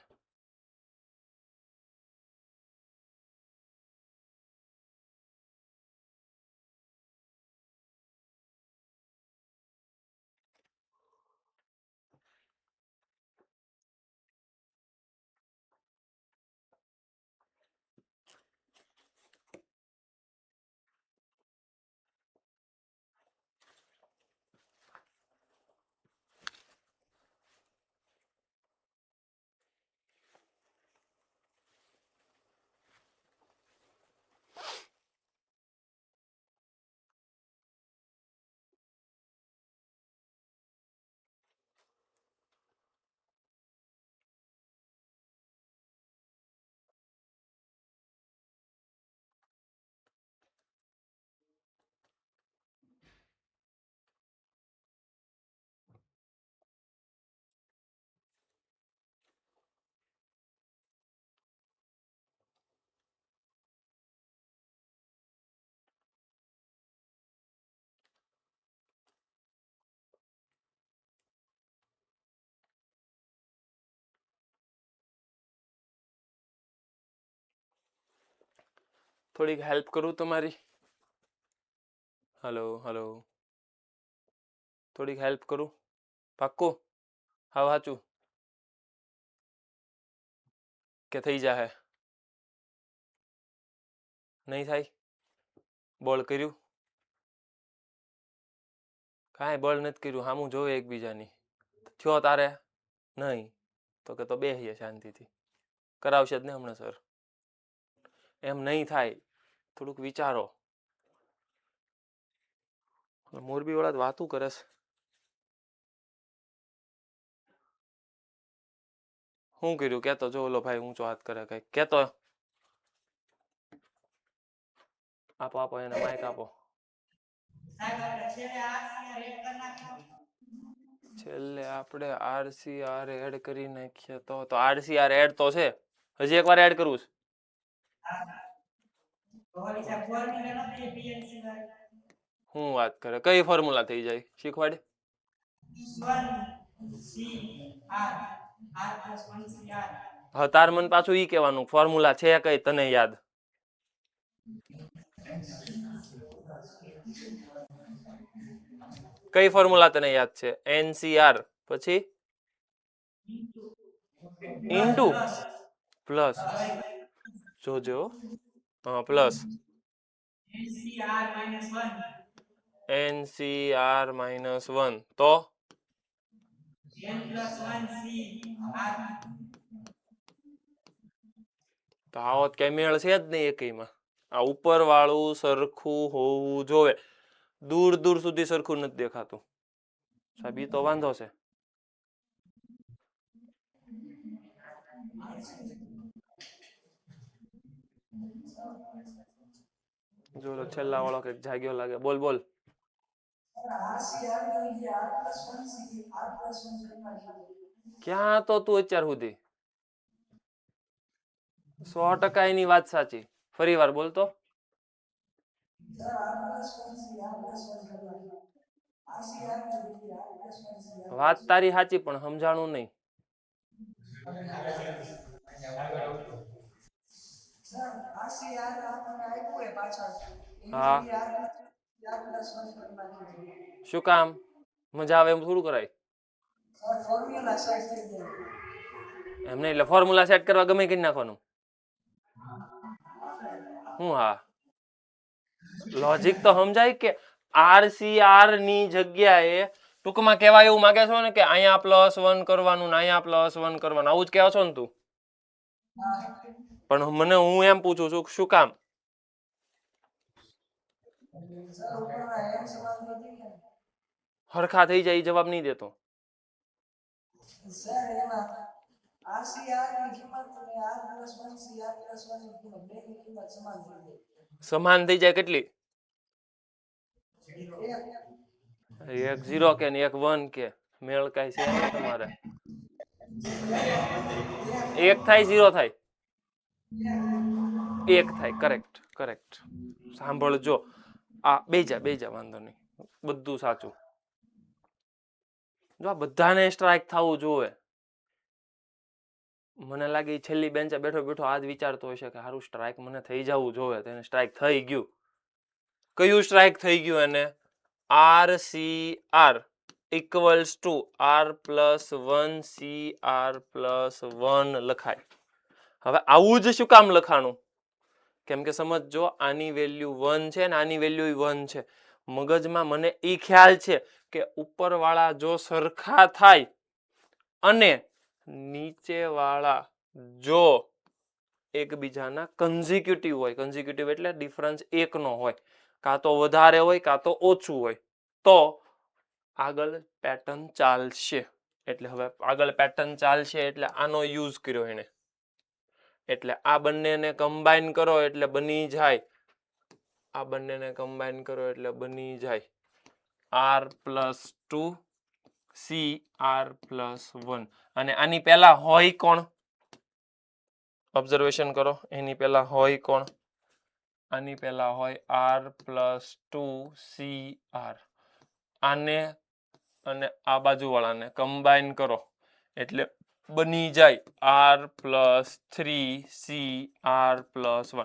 A: થોડીક હેલ્પ કરું તમારી? હલો હલો, થોડીક હેલ્પ કરું? પાક્કું? હા સાચું કે થઈ જાહે? નહીં થાય? બોલ કર્યું? કાંઈ બળ નથી કર્યું, સામું જોવે એકબીજાની. થયો તારે? નહીં તો કે તો બેસીએ શાંતિથી. કરાવશે જ ને હમણાં સર? એમ નહીં થાય, થોડુંક વિચારો. મોરબી વાળા વાતું કરે છે. શું કર્યું કેતો? જો ઓલો ભાઈ ઊંચો હાથ કરે, કઈ કેતો. આપો આપો એને માઇક આપો. છેલ્લે આપણે RCR એડ કરી નાખીએ તો RCR એડ તો છે. હજી એકવાર એડ કરવું છે. શું વાત કરે? કઈ ફોર્મ્યુલા થઈ જાય શીખવાડે? હા, તાર મને પાછું ઈ કહેવાનું ફોર્મ્યુલા છે કઈ તને યાદ? કઈ ફોર્મ્યુલા તને યાદ છે? NCR પછી ઇન્ટુ પ્લસ. જોજો હા, પ્લસ NCR -1 તો આવો કઈ મેળ છે જ નહીં એકમાં. આ ઉપર વાળું સરખું હોવું જોવે. દૂર દૂર સુધી સરખું નથી દેખાતું સાહેબ, ઈ તો વાંધો છે. જો છેલ્લા વાળો કઈક જાગ્યો લાગે. બોલ બોલ. ક્યાં તો તું અત્યાર સુધી? 100% એની વાત સાચી. ફરી વાર બોલતો. વાત તારી સાચી પણ સમજાણું નહીં.
C: આગળ આવતું
A: હા શું કામ મજા આવે એમ થોડું કરાય એમ નહીં એટલે ફોર્મ્યુલા સેટ કરવા ગમે કરી નાખવાનું. હું હા લોજિક તો સમજાય કે RCR ની જગ્યાએ ટૂંકમાં કહેવાય એવું માંગે છો ને કે અહીંયા +1 કરવાનું ને અહીંયા +1 કરવાનું આવું જ કહેવા છો ને તું. પણ મને હું એમ પૂછું છું શું કામ હરખા થઈ જાય એ જવાબ નહીં દેતો. સમાન થઈ જાય કેટલી એક 0 કે ને એક 1 કે મેળ કાંઈ છે નહીં તમારે. એક થાય 0 થાય એક થાય કરેક્ટ કરેક્ટ. સાંભળજો આ બેજા વાંધો નહીં બધું સાચું. જો આ બધાને સ્ટ્રાઇક થવું જોઈએ. મને લાગે ઈ છેલ્લી બેન્ચે બેઠો બેઠો આ જ વિચારતો હશે કે હારું સ્ટ્રાઇક મને થઈ જવું જોઈએ. તેને સ્ટ્રાઇક થઈ ગયું. કયું સ્ટ્રાઇક થઈ ગયું એને RCR equals to R+1CR+1 લખાય. હવે આવું જ શું કામ લખાણું કેમ કે સમજો આની વેલ્યુ 1 છે ને આની વેલ્યુ 1 છે. મગજમાં મને ઈ ખ્યાલ છે કે ઉપરવાળા જો સરખા થાય અને નીચેવાળા જો એકબીજાના કન્ઝિક્યુટિવ હોય કન્ઝિક્યુટિવ એટલે ડિફરન્સ એકનો હોય કાં તો વધારે હોય કાં તો ઓછું હોય તો આગળ પેટર્ન ચાલશે. એટલે હવે આગળ પેટર્ન ચાલશે એટલે આનો યુઝ કર્યો એને એટલે આ બંનેને કમ્બાઈન કરો એટલે બની જાય આ બંનેને કમ્બાઈન કરો એટલે બની જાય R+2 CR+1 અને આની પહેલા હોય કોણ ઓબ્ઝર્વેશન કરો એની પહેલા હોય કોણ આની પહેલા હોય R+2 CR આને અને આ બાજુવાળાને કમ્બાઈન કરો એટલે બની જાય R+3 CR+1.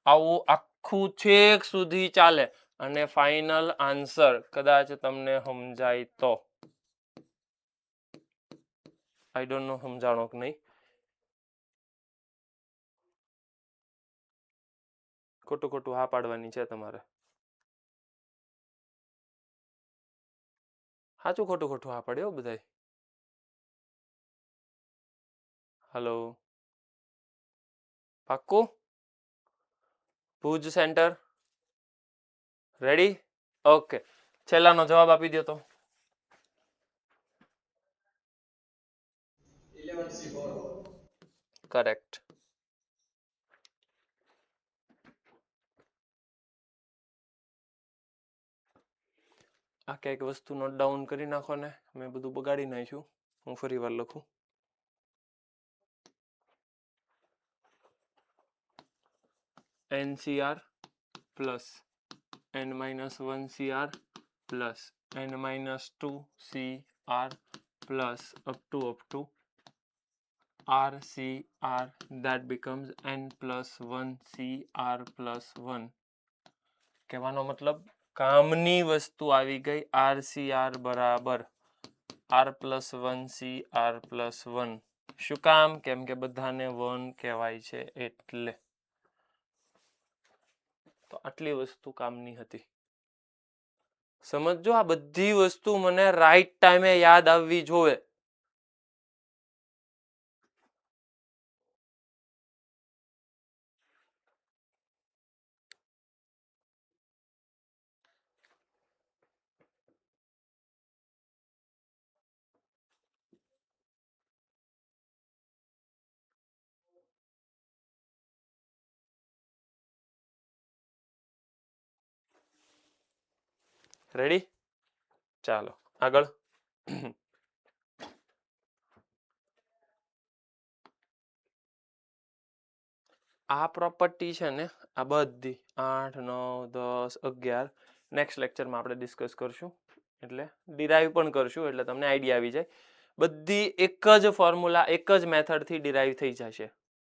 A: આવું આખું છેક સુધી ચાલે અને ફાઇનલ આન્સર કદાચ તમને સમજાય તો આઈ ડોન્ટ નો સમજાણો કે નહીં. ખોટું ખોટું હા પાડવાની છે તમારે. સાચું ખોટું ખોટું હા પાડ્યો બધાય. હલો પાક્કું ભુજ સેન્ટર રેડી ઓકે છેલ્લાનો જવાબ આપી દો તો કરેક્ટ. આ કંઈક વસ્તુ નોટ ડાઉન કરી નાખો ને મેં બધું બગાડી નાખ્યું. હું ફરી વાર લખું NCR plus n-1 CR plus n-2 CR plus up to RCR that becomes n+1 CR+1. કહેવાનો મતલબ કામની વસ્તુ આવી ગઈ RCR બરાબર R+1 CR+1. શું કામ કેમ કે બધાને 1 કહેવાય છે એટલે. તો આટલી વસ્તુ કામની હતી. સમજો આ બધી વસ્તુ મને રાઈટ ટાઈમે યાદ આવવી જોઈએ. રેડી ચાલો આગળ. આ પ્રોપર્ટી છે ને આ બધી 8 9 10 11 નેક્સ્ટ લેક્ચરમાં આપણે ડિસ્કસ કરશું. એટલે ડિરાઈવ પણ કરશું એટલે તમને આઈડિયા આવી જાય. બધી એક જ ફોર્મ્યુલા એક જ મેથડથી ડિરાઈવ થઈ જશે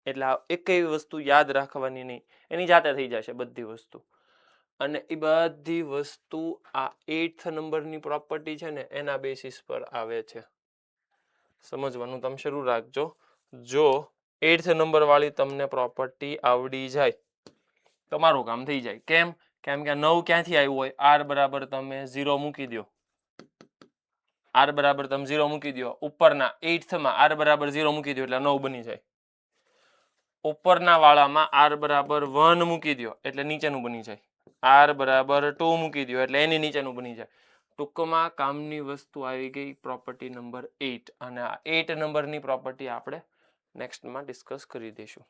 A: એટલે એકેય વસ્તુ યાદ રાખવાની નહીં, એની જાતે થઈ જશે બધી વસ્તુ. અને એ બધી વસ્તુ આ 8th નંબરની પ્રોપર્ટી છે ને એના બેસિસ પર આવે છે. સમજવાનું તમે શરૂ રાખજો. જો 8th નંબર વાળી તમને પ્રોપર્ટી આવડી જાય તમારું કામ થઈ જાય. કેમ? કેમ કે 9 ક્યાંથી આવ્યું હોય? આર બરાબર તમે 0 મૂકી દો. આર બરાબર તમે 0 મૂકી દો ઉપરના 8th માં આર બરાબર 0 મૂકી દો એટલે 9 બની જાય. ઉપરના વાળામાં આર બરાબર 1 મૂકી દો એટલે નીચેનું બની જાય. આર બરાબર 2 મૂકી દો એટલે એની નીચેનું બની જાય. ટૂંકમાં કામની વસ્તુ આવી ગઈ પ્રોપર્ટી નંબર 8 અને આ 8 નંબરની પ્રોપર્ટી આપણે નેક્સ્ટમાં ડિસ્કસ કરી દઈશું.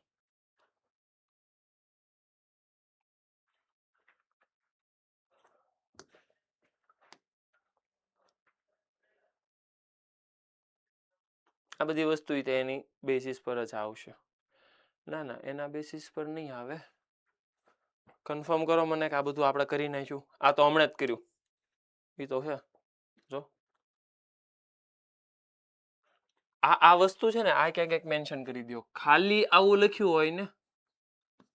A: આ બધી વસ્તુ એની બેસિસ પર જ આવશે. ના એના બેસિસ પર નહીં આવે. કન્ફર્મ કરો મને કે આ બધું આપણે કરી નાખ્યું. આ તો હમણાં જ કર્યું. એ તો છે જો આ વસ્તુ છે ને આ ક્યાંક મેન્શન કરી દો. ખાલી આવું લખ્યું હોય ને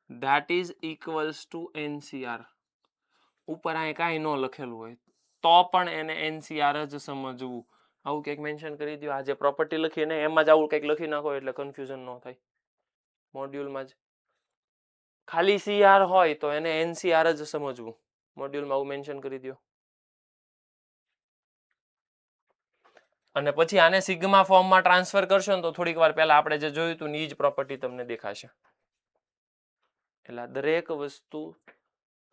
A: that is equals to NCR ઉપર અહીં કાંઈ ન લખેલું હોય તો પણ એને NCR જ સમજવું. આવું કંઈક મેન્શન કરી દો. આ જે પ્રોપર્ટી લખી ને એમાં જ આવું કંઈક લખી નાખો એટલે કન્ફ્યુઝન ન થાય. મોડ્યુલમાં જ ખાલી CR હોય તો એને NCR જ સમજવું. મોડ્યુલમાં આવું મેન્શન કરી દો. અને પછી આને સિગ્મા ફોર્મમાં ટ્રાન્સફર કરશો ને તો થોડીક વાર પહેલા આપણે જે જોયું હતું એ જ પ્રોપર્ટી તમને દેખાશે. એટલે દરેક વસ્તુ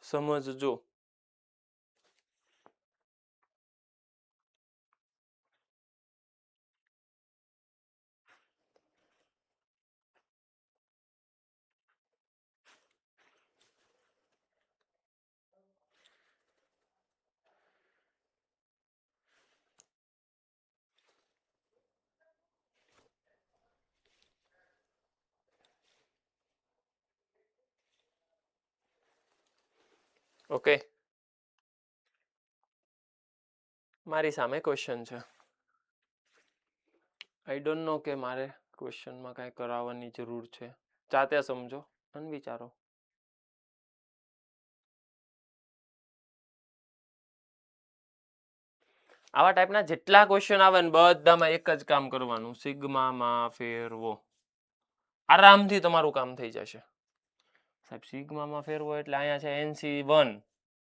A: સમજજો. ઓકે મારી સામે ક્વેશ્ચન છે. આઈ ડોન્ટ નો કે મારે ક્વેશ્ચનમાં કાંઈ કરાવવાની જરૂર છે. જાતે સમજો અને વિચારો. આવા ટાઈપના જેટલા ક્વેશ્ચન આવે ને બધામાં એક જ કામ કરવાનું, સિગ્મામાં ફેરવો. આરામથી તમારું કામ થઈ જશે. સાહેબ સિગ્મામાં ફેરવો એટલે અહીંયા છે NC1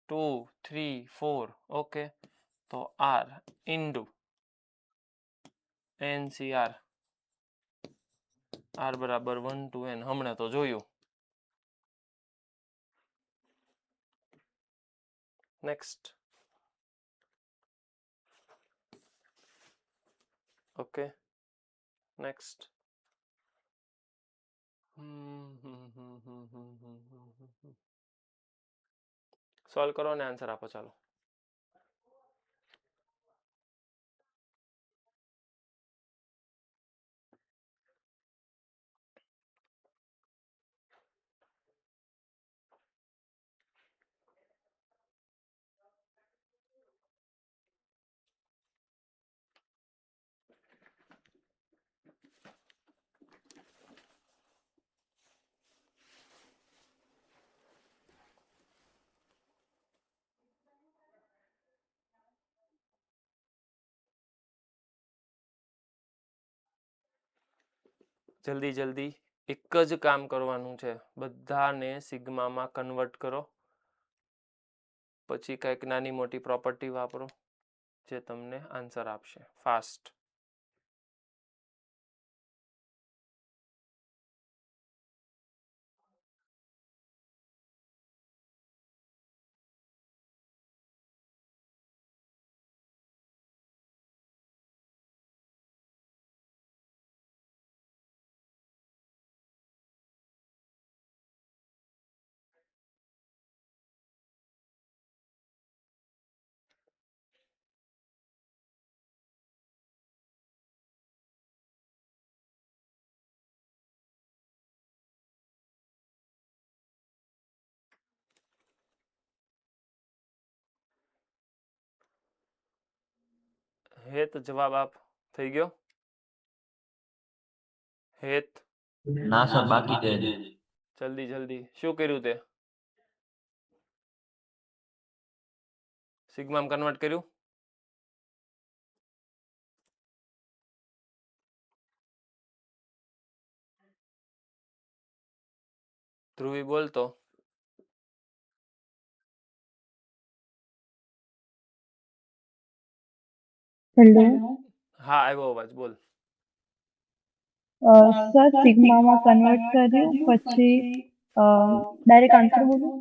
A: 2 3 4 ઓકે તો R ઇન્ટુ NCR R બરાબર 1 to n હમણાં તો જોયું. નેક્સ્ટ ઓકે નેક્સ્ટ સોલ્વ કરો ને આન્સર આપો ચાલો. જલ્દી જલ્દી એક જ કામ કરવાનું છે. બધાને સિગ્મામાં કન્વર્ટ કરો. પછી કંઈક નાની મોટી પ્રોપર્ટી વાપરો જે તમને આન્સર આપશે ફાસ્ટ. હેત જવાબ આપ. થઈ ગયો હેત?
E: ના સર બાકી છે હજી.
A: જલ્દી જલ્દી શું કર્યું તે? સિગ્મામાં કન્વર્ટ કર્યું? ધ્રુવી બોલતો.
F: હેલો
A: હા આવ્યો અવાજ, બોલ.
F: સર સિગ્મામાં કન્વર્ટ કર્યું પછી ડાયરેક્ટ આન્સર બોલું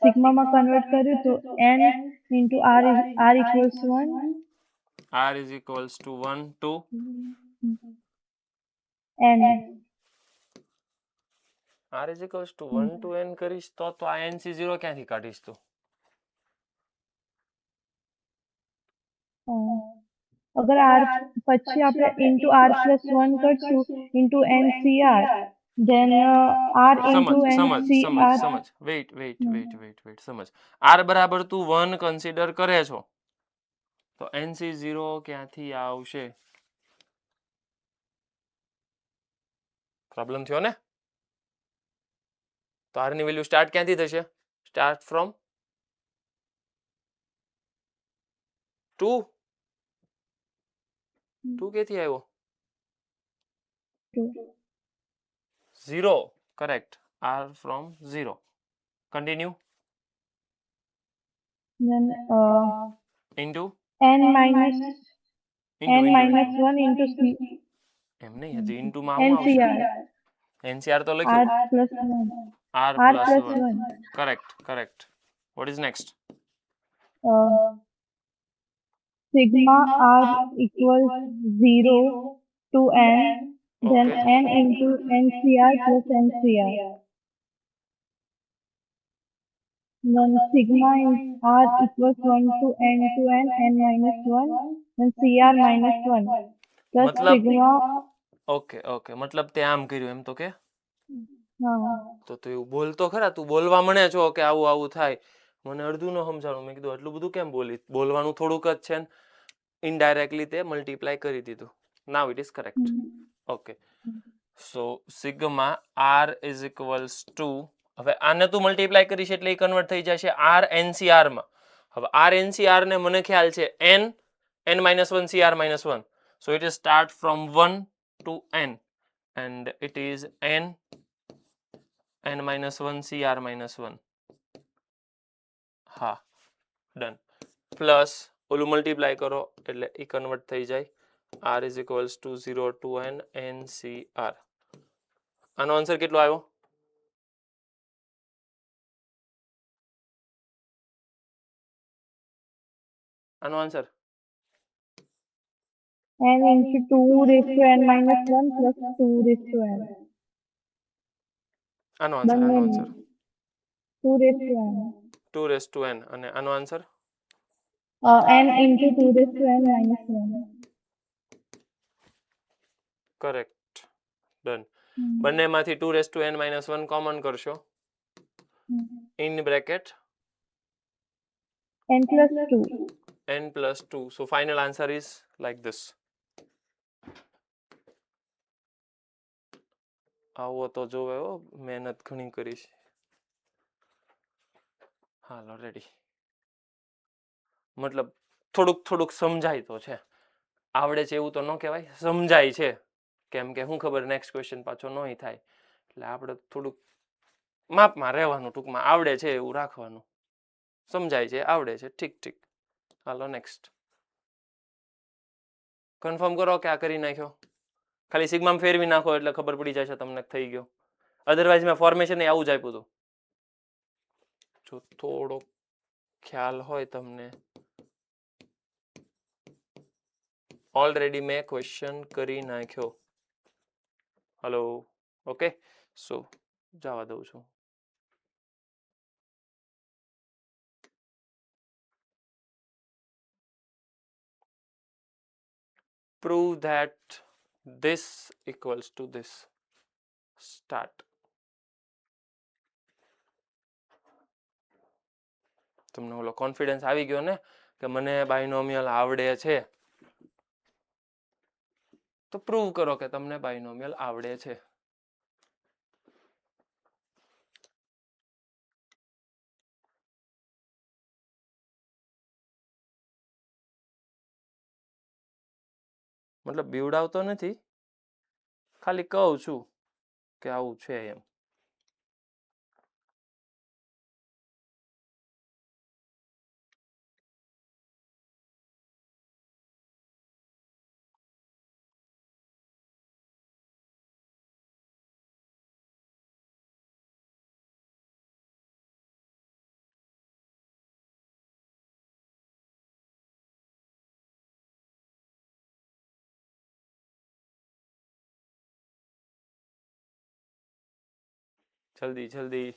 F: સિગ્મામાં કન્વર્ટ કર્યું તો n into r equals 1
A: r is equals to 1 to
F: n
A: r is equals to 1 to n કરીશ તો આ nc0 ક્યાંથી કાઢીશ તું?
F: અગર r પછી આપણે ઇન્ટુ r પ્લસ 1 કરશું into ncr then r into
A: સમજ સમજ સમજ
F: ncr
A: સમજ wait wait wait wait wait સમજ. r બરાબર તું 1 કન્સિડર કરે છો તો nc0 ક્યાંથી આવશે? પ્રોબ્લેમ થયો ને? તો r ની વેલ્યુ સ્ટાર્ટ ક્યાંથી થશે? Start from 2. 2 ક્યાંથી આવ્યો? 0 correct. r from 0. Continue.
F: then
A: into
F: n minus n minus 1 into c
A: એમ નહીં, હજી ઇન્ટુ માં શું આવશે?
F: ncr
A: ncr તો
F: r
A: લખ્યું.
F: plus 1
A: r
F: r
A: plus
F: plus
A: 1
F: 1
A: correct correct. what is next?
F: sigma r equals 0 to n then
A: Okay.
F: n into ncr plus ncr then sigma r equals 1 to n minus 1 then cr minus 1 plus
A: મતલબ
F: sigma
A: okay okay મતલબ તે આમ કર્યું એમ તો કે?
F: હા
A: તો તું એવું બોલતો ખરા, તું બોલવા મળે છો કે આવું આવું થાય, મને અડધું ન સમજાણું. મેં કીધું આટલું બધું કેમ બોલી? બોલવાનું થોડુંક જ છે ને ઇનડાયરેક્ટલી તે મલ્ટીપ્લાય કરી દીધું. Now it is correct. Okay so sigma r is equals two, હવે આને તું મલ્ટીપ્લાય કરીશ એટલે એ કન્વર્ટ થઈ જશે r ncr માં. હવે r ncr ને મને ખ્યાલ છે n -1 cr -1, so it is start from 1 to n and it is n -1 cr -1. હા ડન. પ્લસ ઓલું મલ્ટીપ્લાય કરો એટલે એ કન્વર્ટ થઈ જાય r is equals to 0 to n ncr. આનો આન્સર કેટલો આવ્યો? આનો answer
F: n into 2 raised to n minus 1 plus 2 raised to n
A: આનો આન્સર આનો answer
F: 2 raised to n
A: 2 raised to n અને આનો answer
F: n into 2 raised to n minus 1
A: correct done. બંનેમાંથી 2 raised to n minus 1 common કરશો in bracket
F: n plus 2
A: n plus 2, so final answer is like this. આવો તો જોવે હો, મહેનત ઘણી કરી છે. હાલો રેડી. મતલબ થોડુંક થોડુંક સમજાય તો છે, આવડે છે એવું તો ન કહેવાય, સમજાય છે. કેમ કે શું ખબર નેક્સ્ટ ક્વેશ્ચન પાછો નહીં થાય, એટલે આપણે થોડુંક માપમાં રહેવાનું, ટૂંકમાં આવડે છે એવું રાખવાનું. સમજાય છે, આવડે છે, ઠીક ઠીક. હાલો નેક્સ્ટ. કન્ફર્મ કરો કે આ કરી નાખ્યો. ખાલી સિગ્મામાં ફેરવી નાખો એટલે ખબર પડી જશે તમને થઈ ગયો. અધરવાઇઝ મેં ફોર્મેશન આવું જ આપ્યું હતું. જો થોડો ખ્યાલ હોય તમને, ઓલરેડી મેં ક્વેશ્ચન કરી નાખ્યો. હલો ઓકે, સો જવા દઉં છું. prove that this equals to this. Start. તમને ઓલો કોન્ફિડન્સ આવી ગયો ને કે મને બાયનોમિયલ આવડે છે, તો પ્રૂવ કરો કે તમને બાયનોમિયલ આવડે છે. મતલબ બીવડાવતો નથી, ખાલી કહું છું કે આવું છે એમ. જલ્દી જલ્દી,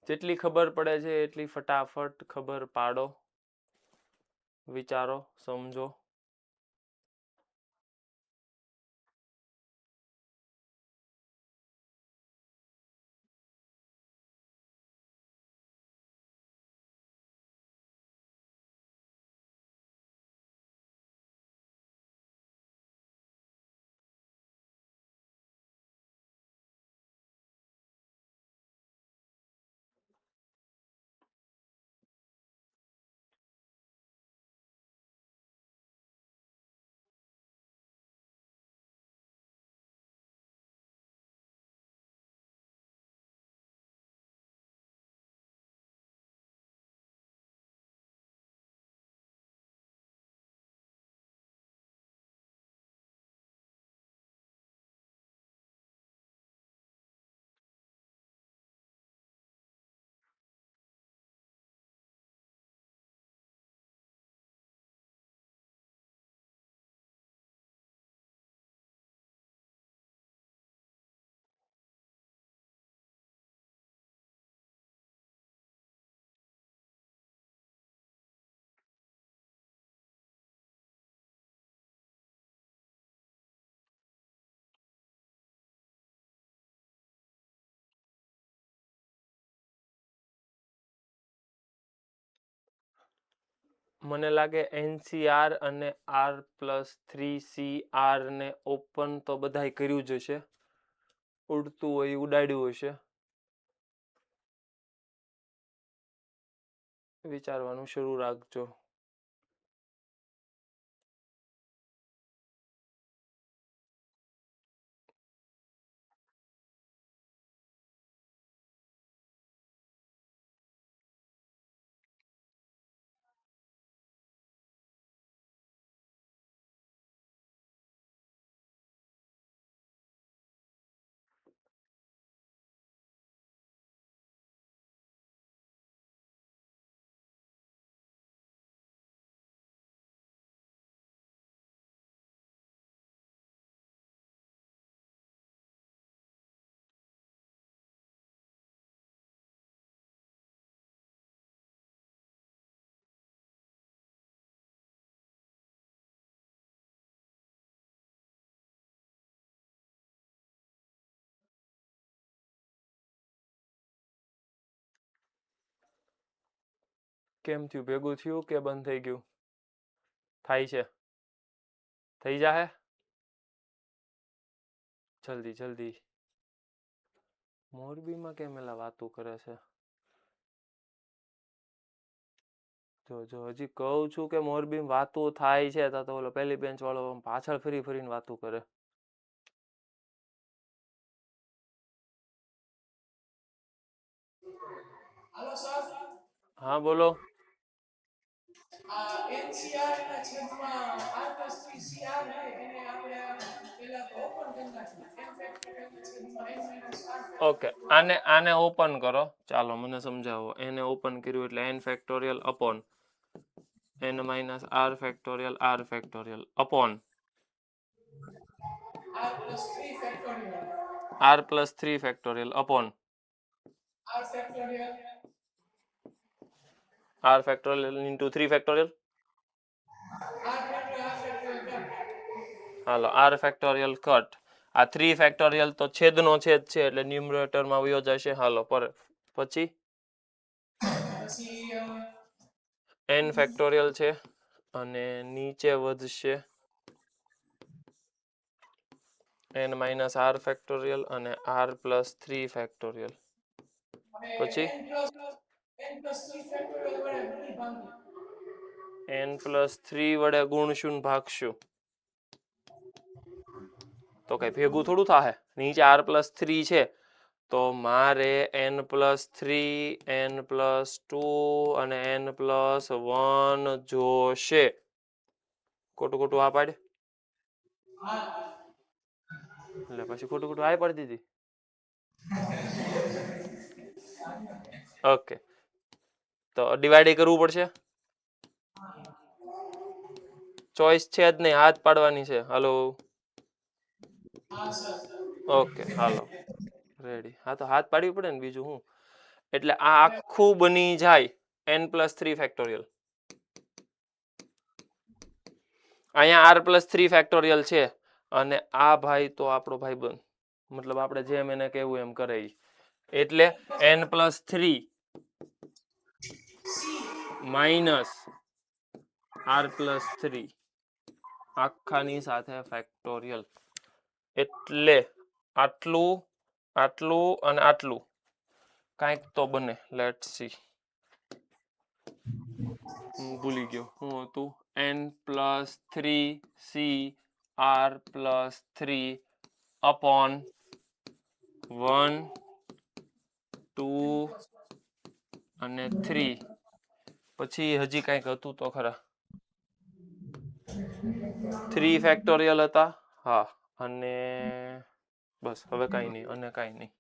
A: જેટલી ખબર પડે છે એટલી ફટાફટ ખબર પાડો, વિચારો, સમજો. મને લાગે NCR અને R+3CR ને ઓપન તો બધાય કર્યું જ હશે, ઉડતું હોય ઉડાડ્યું હશે. વિચારવાનું શરૂ રાખજો. કેમ થયું? ભેગું થયું કે બંધ થઈ ગયું? થાય છે? થઈ જાહે? જલ્દી જલ્દી. મોરબીમાં કેમ એલા વાતું કરે છે? જો હજી કહું છું કે મોરબીમાં વાતું થાય છે, તો ઓલો પહેલી બેન્ચ વાળો પાછળ ફરી ફરીને વાતું કરે.
C: હાલો સર,
A: હા બોલો.
C: NCR ના છેદમાં R+3CR હે એને આપણે પહેલા તો ઓપન કરી નાખીએ. n ફેક્ટોરિયલ ના છેદમાં n - r
A: ઓકે, આને ઓપન કરો. ચાલો મને સમજાવો. એને ઓપન કર્યું એટલે n factorial upon n - r factorial upon
C: R+3 factorial
A: r+3 factorial upon
C: r factorial
A: r factorial into 3 factorial. હાલો, r ફેક્ટોરિયલ કટ. આ 3 ફેક્ટોરિયલ તો છેદનો છેદ છે એટલે ન્યુમરેટરમાં વયો જશે. હાલો પર પછી
C: પછી
A: n ફેક્ટોરિયલ છે અને નીચે વધશે n માઇનસ આર ફેક્ટોરિયલ અને r પ્લસ 3 ફેક્ટોરિયલ. પછી
C: n પ્લસ 3 ફેક્ટોરિયલ વડે ગુણી ભાંગી.
A: n પ્લસ 3 વડે ગુણશું ને ભાગશું તો કઈ ભેગું થોડું થાય. નીચે r પ્લસ 3 છે તો મારે n પ્લસ 3 n પ્લસ 2 અને n પ્લસ 1 જોશે. ખોટું ખોટું આ પાડે
C: હા
A: એટલે પછી ખોટું ખોટું આ પાડી દીધી. ઓકે તો ડિવાઈડ કરવું પડશે. ચોઈસ છે જ નહીં, હાથ પાડવાની છે. હાલો
C: હા સર
A: ઓકે હાલો રેડી. હા તો હાથ પાડવી પડે ને, બીજું હું. એટલે આ આખું બની જાય n પ્લસ 3 ફેક્ટોરિયલ. અહીંયા r પ્લસ 3 ફેક્ટોરિયલ છે અને આ ભાઈ તો આપણો ભાઈ બન, મતલબ આપણે જેમ એને કહેવું એમ કરે ઈ. એટલે n plus 3 minus r plus 3 આખાની સાથે ફેક્ટોરિયલ. એટલે આટલું આટલું અને આટલું કાંઈક તો બને. લેટ સી, ભૂલી ગયો શું હતું. n plus 3 c r plus 3 upon 1 2 અને 3. પછી હજી કાંઈક હતું તો ખરા. 3 ફેક્ટોરિયલ હતા. હા અને બસ હવે કાંઈ નહીં અને કાંઈ નહીં.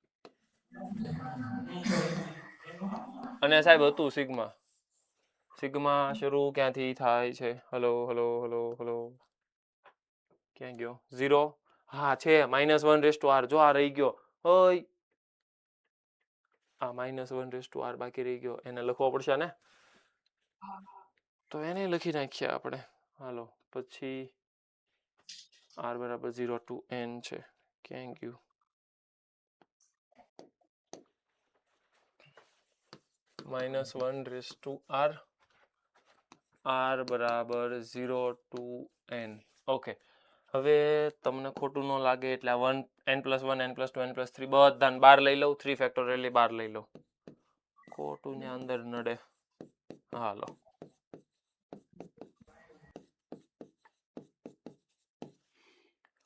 A: અને સાહેબ હતું સિગ્મા. સિગ્મા શરૂ ક્યાંથી થાય છે? હલો હલો હલો હલો ક્યાં ગયો? 0. હા છે -1/r. જો આ રહી ગયો. ઓય આ -1/r બાકી રહી ગયો, એને લખવો પડશે ને, તો એને લખી નાખીએ આપણે. હાલો પછી r બરાબર 0 to n છે. ક્યાં ગયું? -1/r r બરાબર 0 to n. ઓકે હવે તમને ખોટું ન લાગે એટલે આ 1 n + 1 n + 2 n + 3 બધાને બહાર લઈ લઉં. 3 ફેક્ટોરિયલ બહાર લઈ લઉં. ખોટું ને અંદર નડે. હાલો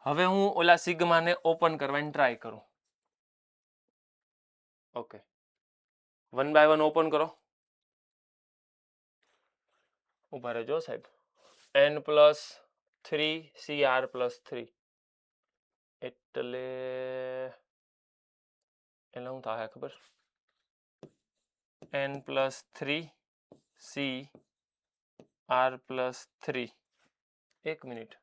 A: હવે હું ઓલા સિગ્માને ઓપન કરવાની ટ્રાય કરું. ઓકે 1 by 1 ઓપન કરો. ઉભા રહેજો સાહેબ. n + 3 cr + 3 એટલે શું થાય ખબર? n + 3 cr + 3. 1 મિનિટ.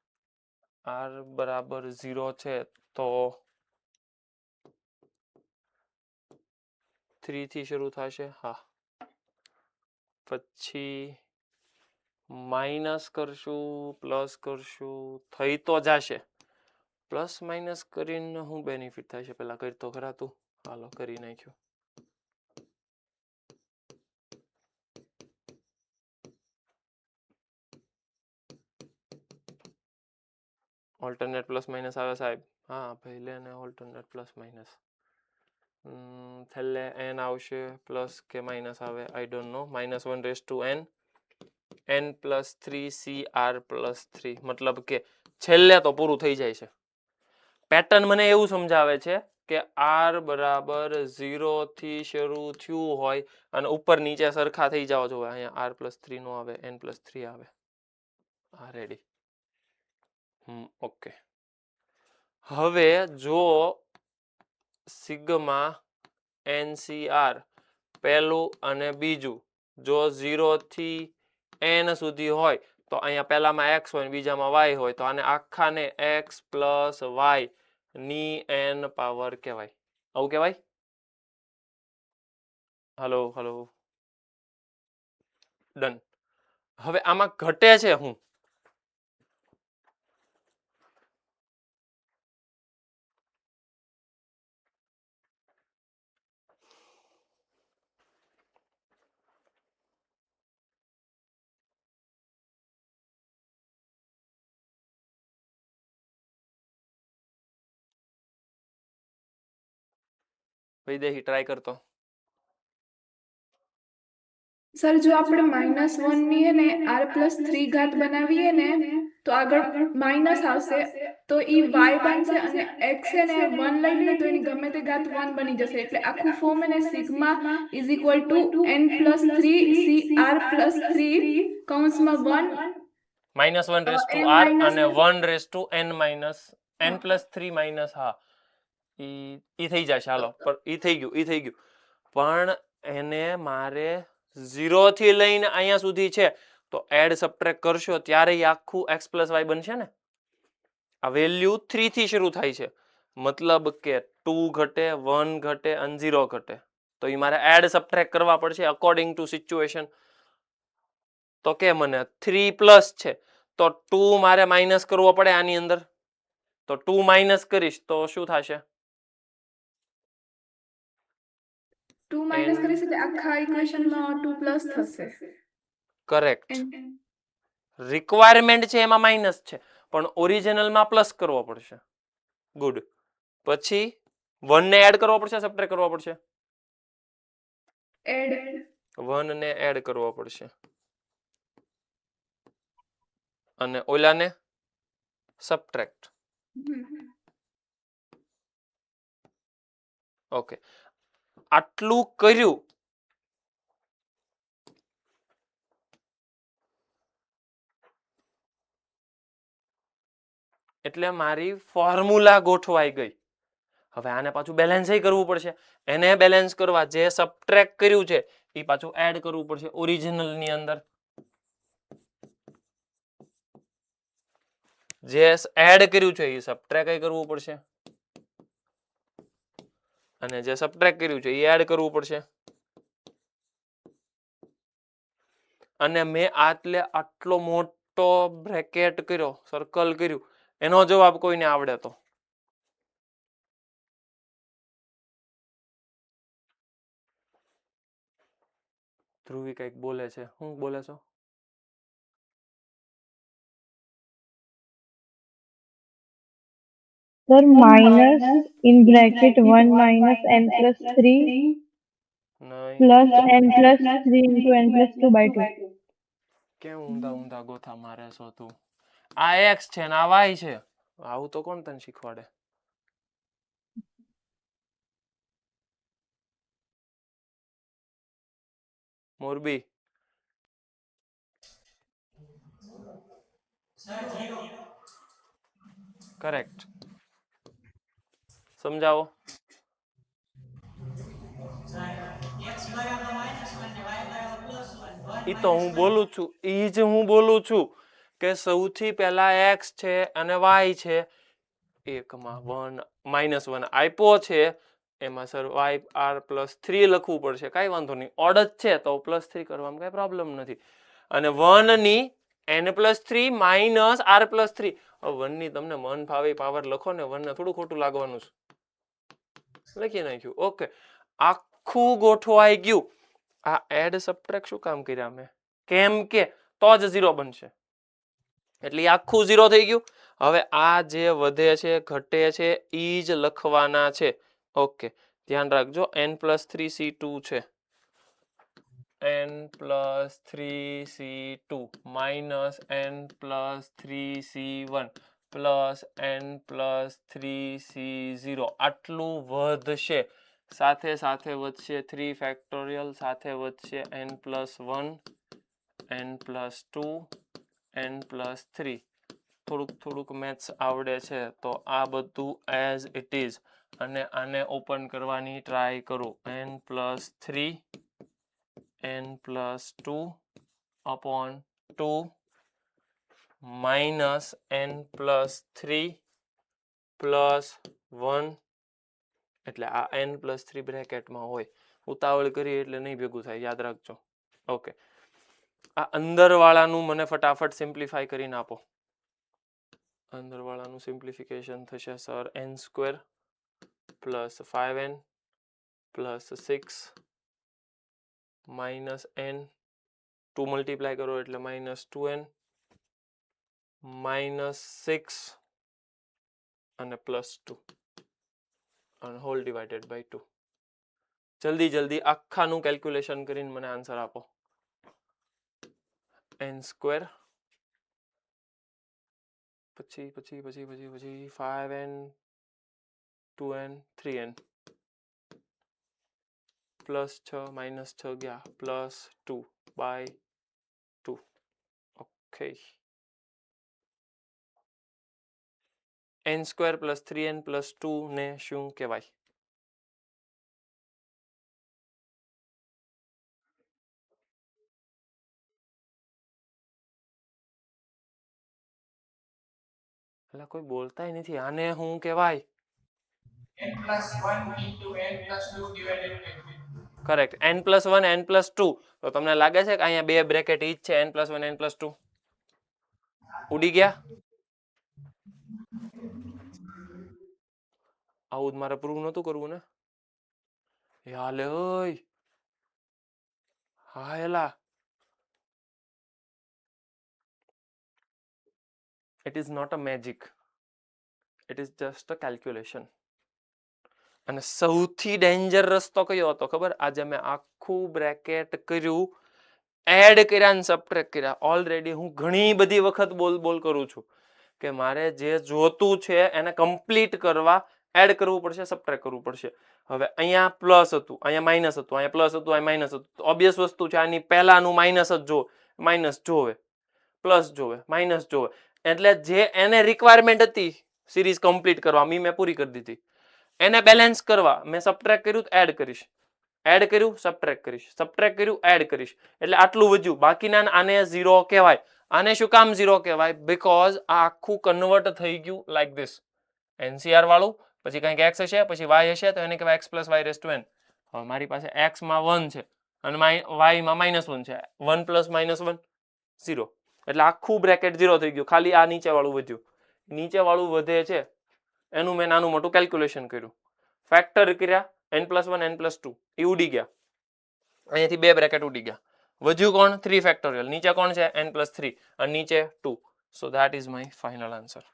A: r બરાબર 0 છે તો 3 થી શરૂ થશે. હા પછી માઇનસ કરશું પ્લસ કરશું થઈ તો જશે. પ્લસ માઇનસ કરીને શું બેનિફિટ થશે પેલા કરી તો ખરા તું. હાલો કરી નાખ્યું. ઓલ્ટરનેટ પ્લસ માઇનસ આવે સાહેબ? હા ભાઈ લે ને ઓલ્ટરનેટ પ્લસ માઇનસ. છેલ્લે n આવશે પ્લસ કે માઇનસ આવે I don't know. -1/n n + 3 cr + 3 મતલબ કે છેલ્લે તો પૂરું થઈ જાય છે. પેટર્ન મને એવું સમજાવે છે કે r બરાબર 0 થી શરૂ થયું હોય અને ઉપર નીચે સરખા થઈ જાવ જોઈએ. અહીંયા r + 3 નો આવે, n + 3 આવે. હા રેડી. ઓકે હવે જો સિગ્મા ncr પહેલું અને બીજું જો 0 થી n સુધી હોય તો અહીંયા પહેલામાં x હોય બીજામાં y હોય તો આને આખાને x + y ની n પાવર કહેવાય. આવું કહેવાય? Hello hello done. હવે આમાં ઘટે છે હું? વૈદેહી ટ્રાય કરતો.
B: સર જો આપણે -1 ની હે ને r+3 ઘાત બનાવીએ ને તો આગળ માઇનસ આવશે તો ઈ y બનશે અને x છે ને 1 લઈ લઈએ તો એની ગમે તે ઘાત 1 બની જશે એટલે આખું ફોર્મ એને સિગ્મા n+3 cr+3 કૌંસમાં 1
A: -1 raise to
B: n
A: r
B: minus
A: અને 1 raise to n minus n+3 minus હા ઈ થઈ જશે. હાલો પણ ઈ થઈ ગયું પણ એને મારે 0 થી લઈને અહીંયા સુધી છે તો એડ સબટ્રેક્ટ કરશો ત્યારે ઈ આખું x + y બનશે ને. આ વેલ્યુ 3 થી શરૂ થાય છે મતલબ કે 2 ઘટે 1 ઘટે અને 0 ઘટે તો ઈ મારે એડ સબટ્રેક્ટ કરવા પડશે અકોર્ડિંગ ટુ સિચ્યુએશન. તો કે મને 3 પ્લસ છે તો 2 મારે માઇનસ કરવો પડે આની અંદર તો 2 માઇનસ કરીશ તો શું થશે
B: 2 માઇનસ કરીશ એટલે આખા ઇક્વેશનમાં 2 પ્લસ થશે.
A: કરેક્ટ.
B: N-
A: રિક્વાયરમેન્ટ છે એમાં માઇનસ છે પણ ઓરિજિનલમાં પ્લસ કરવો પડશે. ગુડ. પછી 1 ને એડ કરવો પડશે સબટ્રેક્ટ કરવો પડશે
B: એડ
A: 1 ને એડ કરવો પડશે અને ઓલાને સબટ્રેક્ટ. ઓકે આટલું કર્યું એટલે મારી ફોર્મ્યુલા ગોઠવાઈ ગઈ. હવે આને પાછું બેલેન્સ કરવું પડશે. એને બેલેન્સ કરવા જે સબટ્રેક્ટ કર્યું છે એ પાછું એડ કરવું પડશે ઓરિજિનલ ની અંદર. જે એડ કર્યું છે એ સબટ્રેક્ટ કરવું પડશે અને જે સબટ્રેક્ટ કર્યું છે એ એડ કરવું પડશે. અને મેં આટલો મોટો બ્રેકેટ કર્યો સર્કલ કર્યું એનો જવાબ કોઈને આવડે તો ધ્રુવી કઈક બોલે છે. શું બોલે છો?
F: Sir, minus in bracket 1 minus n+3
A: નહીં
F: plus n+3 into n+2/2.
A: કેમ ઊંધા ઊંધા ગોથા મારે છો તું? આ x છે ને આ y છે. આવું તો કોણ તને શીખવાડે? મોરબી કરેક્ટ. સમજાવો. ઈ તો હું બોલું છું હું બોલું છું કે સૌથી પહેલા x છે અને y છે એકમાં -1 આપ્યો છે એમાં સર y r+3 લખવું પડશે કાંઈ વાંધો નહીં ઓડ જ છે તો +3 કરવામાં કાંઈ પ્રોબ્લેમ નથી અને 1 ની n+3 માઇનસ r+3 1 ની તમને મન ફાવે પાવર લખો ને 1 ને થોડું ખોટું લાગવાનું છે લખી નાખ્યું. ઓકે આખું ગોઠવાઈ ગયું. આ એડ સબટ્રેક્ટ શું કામ કર્યા મેં કેમ કે તો જ 0 બનશે એટલે આખું 0 થઈ ગયું. હવે આ જે વધે છે ઘટે છે ઈ જ લખવાના છે. ઓકે ધ્યાન રાખજો n+3c2 છે n+3c2 minus n+3c1 plus n+3c0 આટલું વધશે. સાથે સાથે વધશે 3 ફેક્ટોરિયલ સાથે વધશે n+1 n+2 n+3 થોડુંક મેથ્સ આવડે છે તો આ બધું એઝ ઇટ ઇઝ અને આને ઓપન કરવાની ટ્રાય કરું n+3 n+2 upon 2 minus n+3 plus 1 એટલે આ n+3 બ્રેકેટમાં હોય. ઉતાવળ કરી એટલે નહીં ભેગું થાય યાદ રાખજો. ઓકે આ અંદરવાળાનું મને ફટાફટ સિમ્પ્લિફાય કરીને આપો. અંદરવાળાનું સિમ્પ્લિફિકેશન થશે sir n² plus 5n plus 6 minus n 2 multiply કરો એટલે -2n -6 અને +2 અને હોલ ડિવાઇડેડ બાય 2 જલ્દી જલ્દી આખાનું કેલ્ક્યુલેશન કરીને મને આન્સર આપો. n સ્ક્વેર પછી 5n 2n 3n plus 6 minus 6 ગયા plus 2/2. Okay, n square plus 3n plus 2 ને શું કહેવાય? એટલે કોઈ બોલતાય નથી. આને શું કહેવાય?
C: n+1 into n+2 divided by 2.
A: Correct. n+1 n+2. તો તમને લાગે છે કે અહીંયા બે બ્રેકેટ ઈ જ છે n+1 n+2? ઉડી ગયા? આવું જ મારે પ્રૂવ નતું કરવું ને. હાલે ઓય હા એલા. It is not a magic. It is just a calculation. અને સૌથી ડેન્જર રસ્તો કયો હતો ખબર? આજે મેં આખું બ્રેકેટ કર્યું, એડ કર્યા અને સબટ્રેક્ટ કર્યા. ઓલરેડી હું ઘણી બધી વખત બોલ કરું છું કે મારે જે જોતું છે એને કમ્પ્લીટ કરવા એડ કરવું પડશે, સબટ્રેક્ટ કરવું પડશે. હવે અહીંયા પ્લસ હતું, અહીંયા માઇનસ હતું, અહીંયા પ્લસ હતું, અહીંયા માઇનસ હતું. ઓબ્વિયસ વસ્તુ છે, આની પહેલાનું માઇનસ જ જોવે, માઇનસ જોવે, પ્લસ જોવે, માઇનસ જોવે. એટલે જે એને રિક્વાયરમેન્ટ હતી સિરીઝ કમ્પ્લીટ કરવા, મેં પૂરી કરી દીધી. એને બેલેન્સ કરવા મેં સબટ્રેક્ટ કર્યું, એડ કરીશ, એડ કર્યું, સબટ્રેક્ટ કરીશ, સબટ્રેક્ટ કર્યું, એડ કરીશ. એટલે આટલું વધ્યું. બાકીના આને 0 કહેવાય. આને શું કામ 0 કહેવાય? બીકોઝ આ આખું કન્વર્ટ થઈ ગયું લાઈક ધીસ. NCR વાળું, પછી કંઈક x હશે, પછી y હશે, તો એને કહેવાય x + y^n. હવે મારી પાસે x માં 1 છે અને y માં -1 છે. 1 + -1 0. એટલે આખું બ્રેકેટ 0 થઈ ગયું. ખાલી આ નીચે વાળું વધ્યું. નીચે વાળું વધે છે એનું મેં નાનું મોટું કેલ્ક્યુલેશન કર્યું, ફેક્ટર કર્યા. n+1 n+2 એ ઉડી ગયા. અહીંયાથી બે બ્રેકેટ ઉડી ગયા. વધ્યું કોણ? 3 ફેક્ટોરિયલ. નીચે કોણ છે? n+3 અને નીચે 2. So that is my final answer.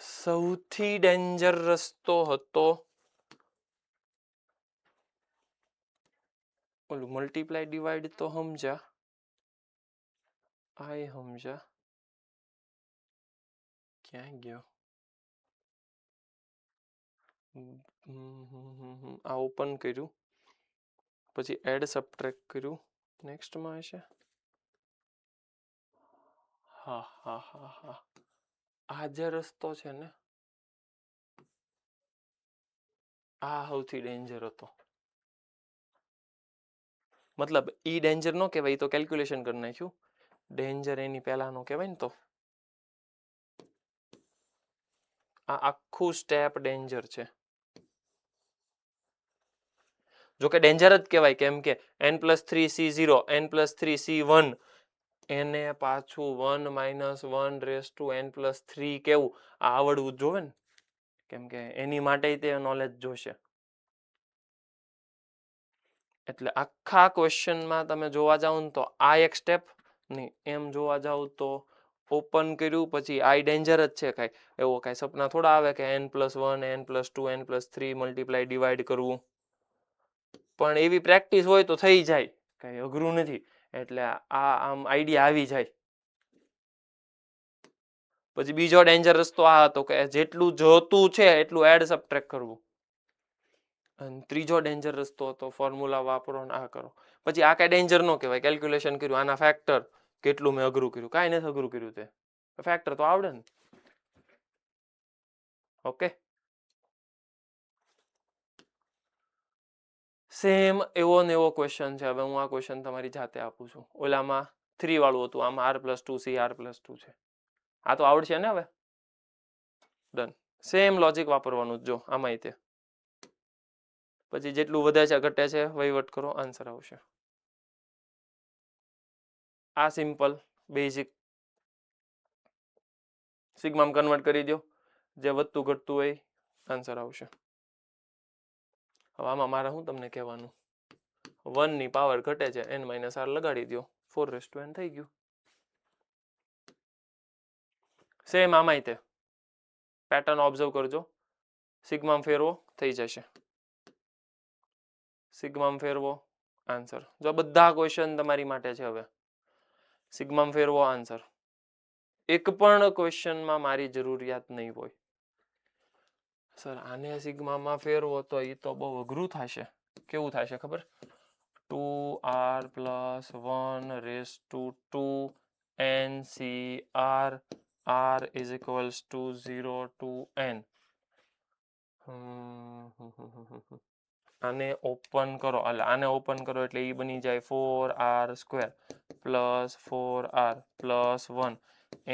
A: સૌથી ડેન્જર રસ્તો હતો ઓલું મલ્ટીપ્લાય ડિવાઈડ. તો સમજ્યા, આય સમજ્યા. ક્યાં ગયો? આ ઓપન કર્યું, પછી એડ સબટ્રેક્ટ કર્યું. નેક્સ્ટમાં હશે. હા, આ જે રસ્તો છે ને, આ સૌથી ડેન્જર હતો. મતલબ ઈ ડેન્જર નો કહેવાય, તો કેલ્ક્યુલેશન કરી નાખ્યું. ડેન્જર એની પહેલાનો કહેવાય ને. તો આ આખું સ્ટેપ ડેન્જર છે. જોકે ડેન્જર જ કહેવાય, કેમ કે n+3c0 n+3c1 એને પાછું 1 - 1n+3 કેવું આ આવડવું જોવે ને, કેમ કે એની માટે તે નોલેજ જોશે. એટલે આખા ક્વેશ્ચનમાં તમે જોવા જાવ ને તો આ એક સ્ટેપ નહીં, એમ જોવા જાવ તો ઓપન કર્યું પછી આ ડેન્જર જ છે. કાંઈ એવો કાંઈ સપના થોડા આવે કે n+1 n+2 n+3 multiply divide કરવું. પણ એવી પ્રેક્ટિસ હોય તો થઈ જાય, કાંઈ અઘરું નથી. એટલે આ આમ આઈડિયા આવી જાય. પછી બીજો ડેન્જર રસ્તો આ હતો કે જેટલું જોતું છે એટલું એડ સબટ્રેક્ટ કરવું. અને ત્રીજો ડેન્જર રસ્તો હતો ફોર્મ્યુલા વાપરો ને આ કરો. પછી આ કાંઈ ડેન્જર નો કહેવાય. કેલ્ક્યુલેશન કર્યું, આના ફેક્ટર કેટલું મેં અઘરું કર્યું? કાંઈ નથી અઘરું કર્યું. તે ફેક્ટર તો આવડે ને. ઓકે, સેમ એવો ને એવો ક્વેશ્ચન છે. હવે હું આ ક્વેશ્ચન તમારી જાતે આપું છું. ઓલામાં 3 વાળું હતું, આમાં r+2c r+2 છે. આ તો આવડશે ને. હવે ડન. સેમ લોજિક વાપરવાનું જો આમાંય તે. પછી જેટલું વધે છે ઘટે છે વહીવટ કરો, આન્સર આવશે. આ સિમ્પલ બેઝિક સિગ્મામાં કન્વર્ટ કરી દો, જે વધતું ઘટતું હોય આન્સર આવશે. હવે આમાં મારે હું તમને કહેવાનું, 1 ની પાવર ઘટે છે, n - r લગાડી દો, 4n થઈ ગયું. સેમ આમાંય તે પેટર્ન ઓબ્ઝર્વ કરજો. સિગ્મા ફેરવો થઈ જશે. સિગ્મા ફેરવો આન્સર. જો બધા ક્વેશ્ચન તમારી માટે છે. હવે સિગ્મા ફેરવો આન્સર. એક પણ ક્વેશ્ચનમાં મારી જરૂરિયાત નહીં હોય. સર આને સિગ્મામાં ફેરવો તો એ તો બહુ અઘરું થશે. કેવું થશે ખબર? 2r + 1 raised to 2 NCR r is equals to 0 to n. આને ઓપન કરો, આને ઓપન કરો એટલે એ બની જાય 4r² + 4r + 1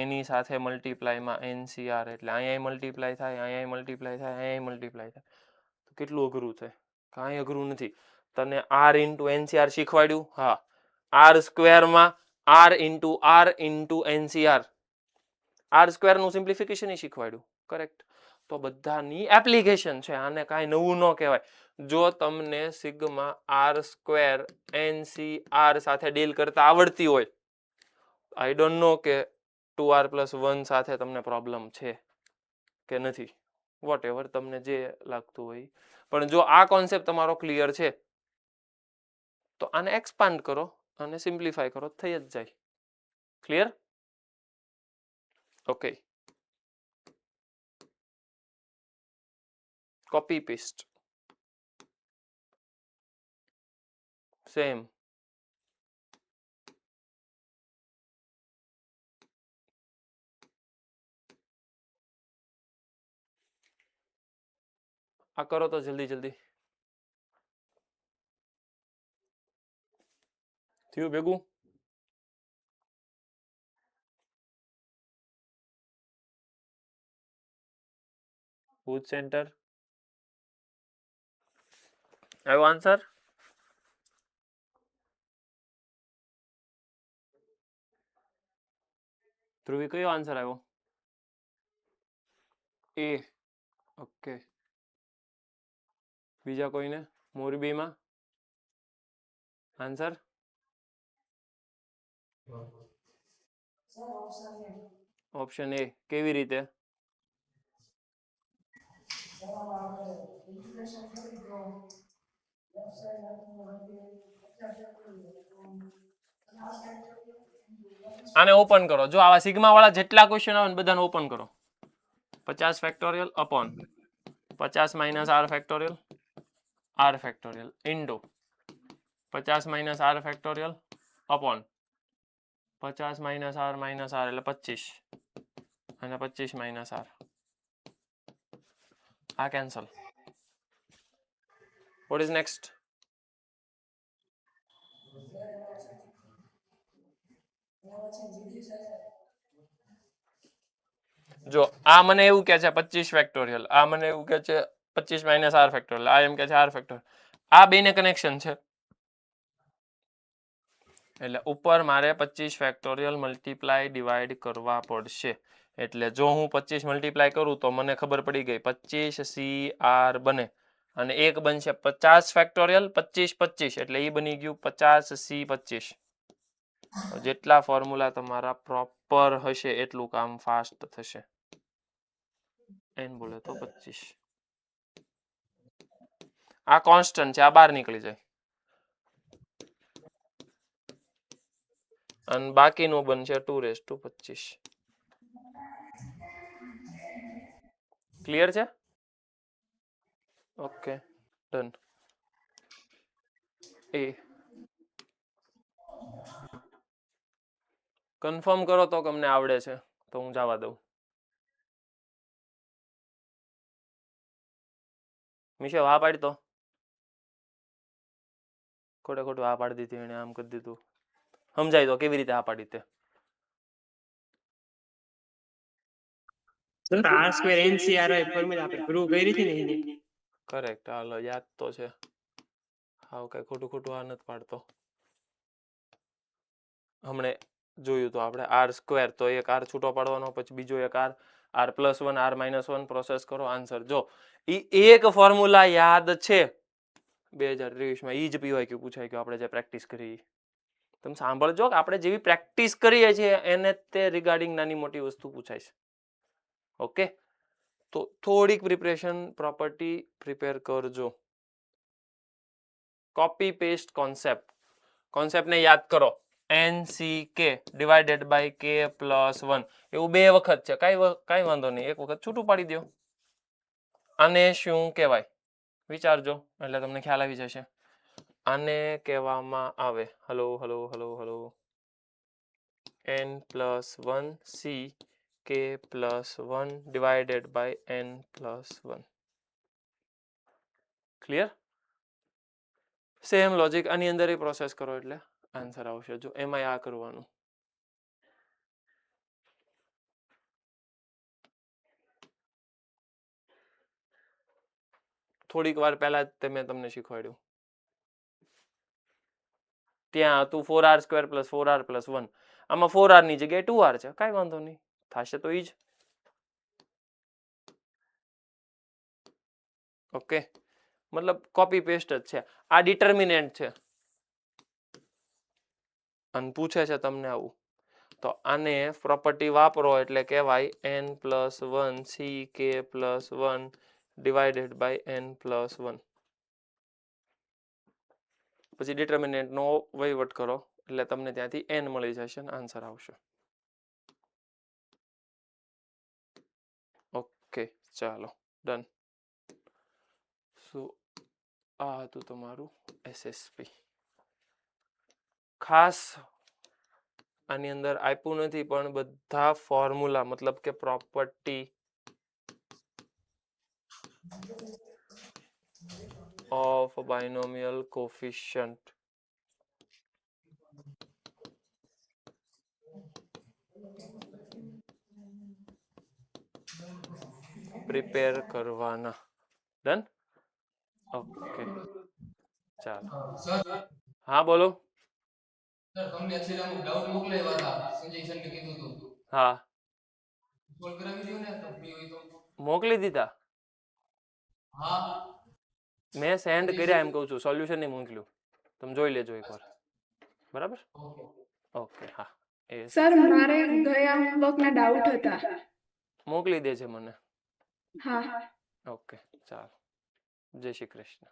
A: એની સાથે મલ્ટીપ્લાયમાં NCR એટલે અહીંયા મલ્ટીપ્લાય થાય, અહીંયા મલ્ટીપ્લાય થાય, અહીંયા મલ્ટીપ્લાય થાય. તો કેટલું અઘરું છે? કાંઈ અઘરું નથી. તને r × NCR શીખવાડ્યું? હા. r² માં r × r × NCR r² નું સિમ્પ્લિફિકેશન શીખવાડ્યું. કરેક્ટ. તો બધાની એપ્લિકેશન છે. આને કાંઈ નવું ન કહેવાય. જો તમને સિગ્મા r² NCR સાથે ડીલ કરતા આવડતી હોય, આઈ ડોન્ટ નો કે 2r + 1 સાથે તમને પ્રોબ્લેમ છે કે નથી, વોટ એવર તમને જે લાગતું હોય. પણ જો આ કોન્સેપ્ટ તમારો ક્લિયર છે તો આને એક્સપાન્ડ કરો અને સિમ્પ્લિફાય કરો, થઈ જ જાય. Clear? Okay. Copy paste same. આ કરો તો જલ્દી જલ્દી. થયું ભેગું? ભુજ સેન્ટર આવ્યો આન્સર? ધ્રુવી કયો આન્સર આવ્યો? એ. ઓકે. બીજા કોઈને? મોરબીમાં આન્સર? Option A. કેવી રીતે? આને ઓપન કરો. જો આવા સિગ્મા વાળા જેટલા ક્વેશ્ચન આવે ને બધાને ઓપન કરો. 50 factorial upon 50 - r factorial r factorial into 50 - r factorial upon 50 - r - r એટલે 25 અને 25 - r. આ કેન્સલ. What is next? જો આ મને એવું કે છે 25 ફેક્ટોરિયલ, આ મને એવું કે છે 25 - r ફેક્ટોરિયલ, આ એમ કે છે r ફેક્ટોરિયલ. આ બેને કનેક્શન છે એટલે ઉપર મારે 25 ફેક્ટોરિયલ મલ્ટીપ્લાય ડિવાઈડ કરવા પડશે. એટલે જો હું 25 મલ્ટીપ્લાય કરું તો મને ખબર પડી ગઈ 25 CR બને અને એક બનશે 50 ફેક્ટોરિયલ 25 25 એટલે એ બની ગયું 50 C 25. જેટલા ફોર્મ્યુલા તમારા પ્રોપર હશે એટલું કામ ફાસ્ટ થશે. એન બોલે તો 25. આ કોન્સ્ટન્ટ છે, આ બહાર નીકળી જાય અને બાકીનું બનશે 2⁻²5. ક્લિયર છે? Okay done. એ કન્ફર્મ કરો તો કે અમને આવડે છે તો હું જવા દઉં. મિશે હા પાડી તો ખોટે ખોટું હા પાડી દીધી એને, આમ કરી દીધું. સમજાય તો કેવી રીતે હા પાડી તે?
D: સર r² NCR ફોર્મ્યુલા આપણે પ્રૂવ કરી હતી ને એની.
A: કરેક્ટ. હાલો યાદ તો છે. હાવ કઈ ખોટું ખોટું આ નથી પાડતો. હમણે જોયું તો આપણે r² તો એક r છૂટો પાડવાનો, પછી બીજો એક r r+1 r-1 પ્રોસેસ કરો આન્સર. જો ઈ એક ફોર્મ્યુલા યાદ છે 2023 માં, ઈ જ PYQ પૂછાય કે આપણે જે પ્રેક્ટિસ કરી. તમે સાંભળજો કે આપણે જેવી પ્રેક્ટિસ કરીએ છીએ એને તે રિગાર્ડિંગ નાની મોટી વસ્તુ પૂછાય છે. ઓકે, તો થોડીક પ્રિપરેશન પ્રોપર્ટી પ્રિપેર કરજો. કોપી પેસ્ટ કોન્સેપ્ટને યાદ કરો. NCK divided by K plus 1 એવું 2 વખત છે, કાંઈ વાંધો નહીં, એક વખત છૂટું પાડી દો. આને શું કહેવાય વિચારજો એટલે તમને ખ્યાલ આવી જશે. આને કહેવામાં આવે hello n plus 1 C K plus 1 divided by n plus 1. Clear? Same logic આની અંદર પ્રોસેસ કરો એટલે આન્સર આવશે. જો એમાં આ કરવાનું. થોડીક વાર પહેલા જ મેં તમને શીખવાડ્યું. ત્યાં હતું 4r² + 4r + 1. આમાં 4r ની જગ્યાએ 2r છે, કાંઈ વાંધો નહીં, થશે તો ઈ જ. ઓકે, મતલબ કોપી પેસ્ટ જ છે. આ ડિટર્મિનેન્ટ છે અને પૂછે છે તમને આવું, તો આને પ્રોપર્ટી વાપરો એટલે કહેવાય n + 1 CK + 1 divided by n + 1. પછી ડિટર્મિનેન્ટ નો વહીવટ કરો એટલે તમને ત્યાંથી n મળી જશે અને આન્સર આવશે. ઓકે, ચાલો ડન. સો આ હતું તમારું SSP. ખાસ આની અંદર આપ્યું નથી પણ બધા ફોર્મ્યુલા મતલબ કે property of binomial coefficient prepare કરવાના. ડન. ઓકે, ચાલો. હા બોલો.
G: સર તમને અત્યારે અમુક ડાઉટ મોકલાવ્યા હતા સંજય સરને કીધું હતું.
A: હા,
G: સોલ્વ કરાવી દો ને તો ફ્રી હોય તો.
A: મોકલી દીધા.
G: હા
A: મેં સેન્ડ કર્યા એમ કહું છું, સોલ્યુશન નહીં મોકલ્યું. તમે જોઈ લેજો એકવાર. બરાબર?
G: ઓકે.
A: ઓકે, હા. એ
B: સર મારે ગયા હોમવર્કના ડાઉટ હતા.
A: મોકલી દેજે મને.
B: હા.
A: ઓકે, ચાલો. જય શ્રી કૃષ્ણ.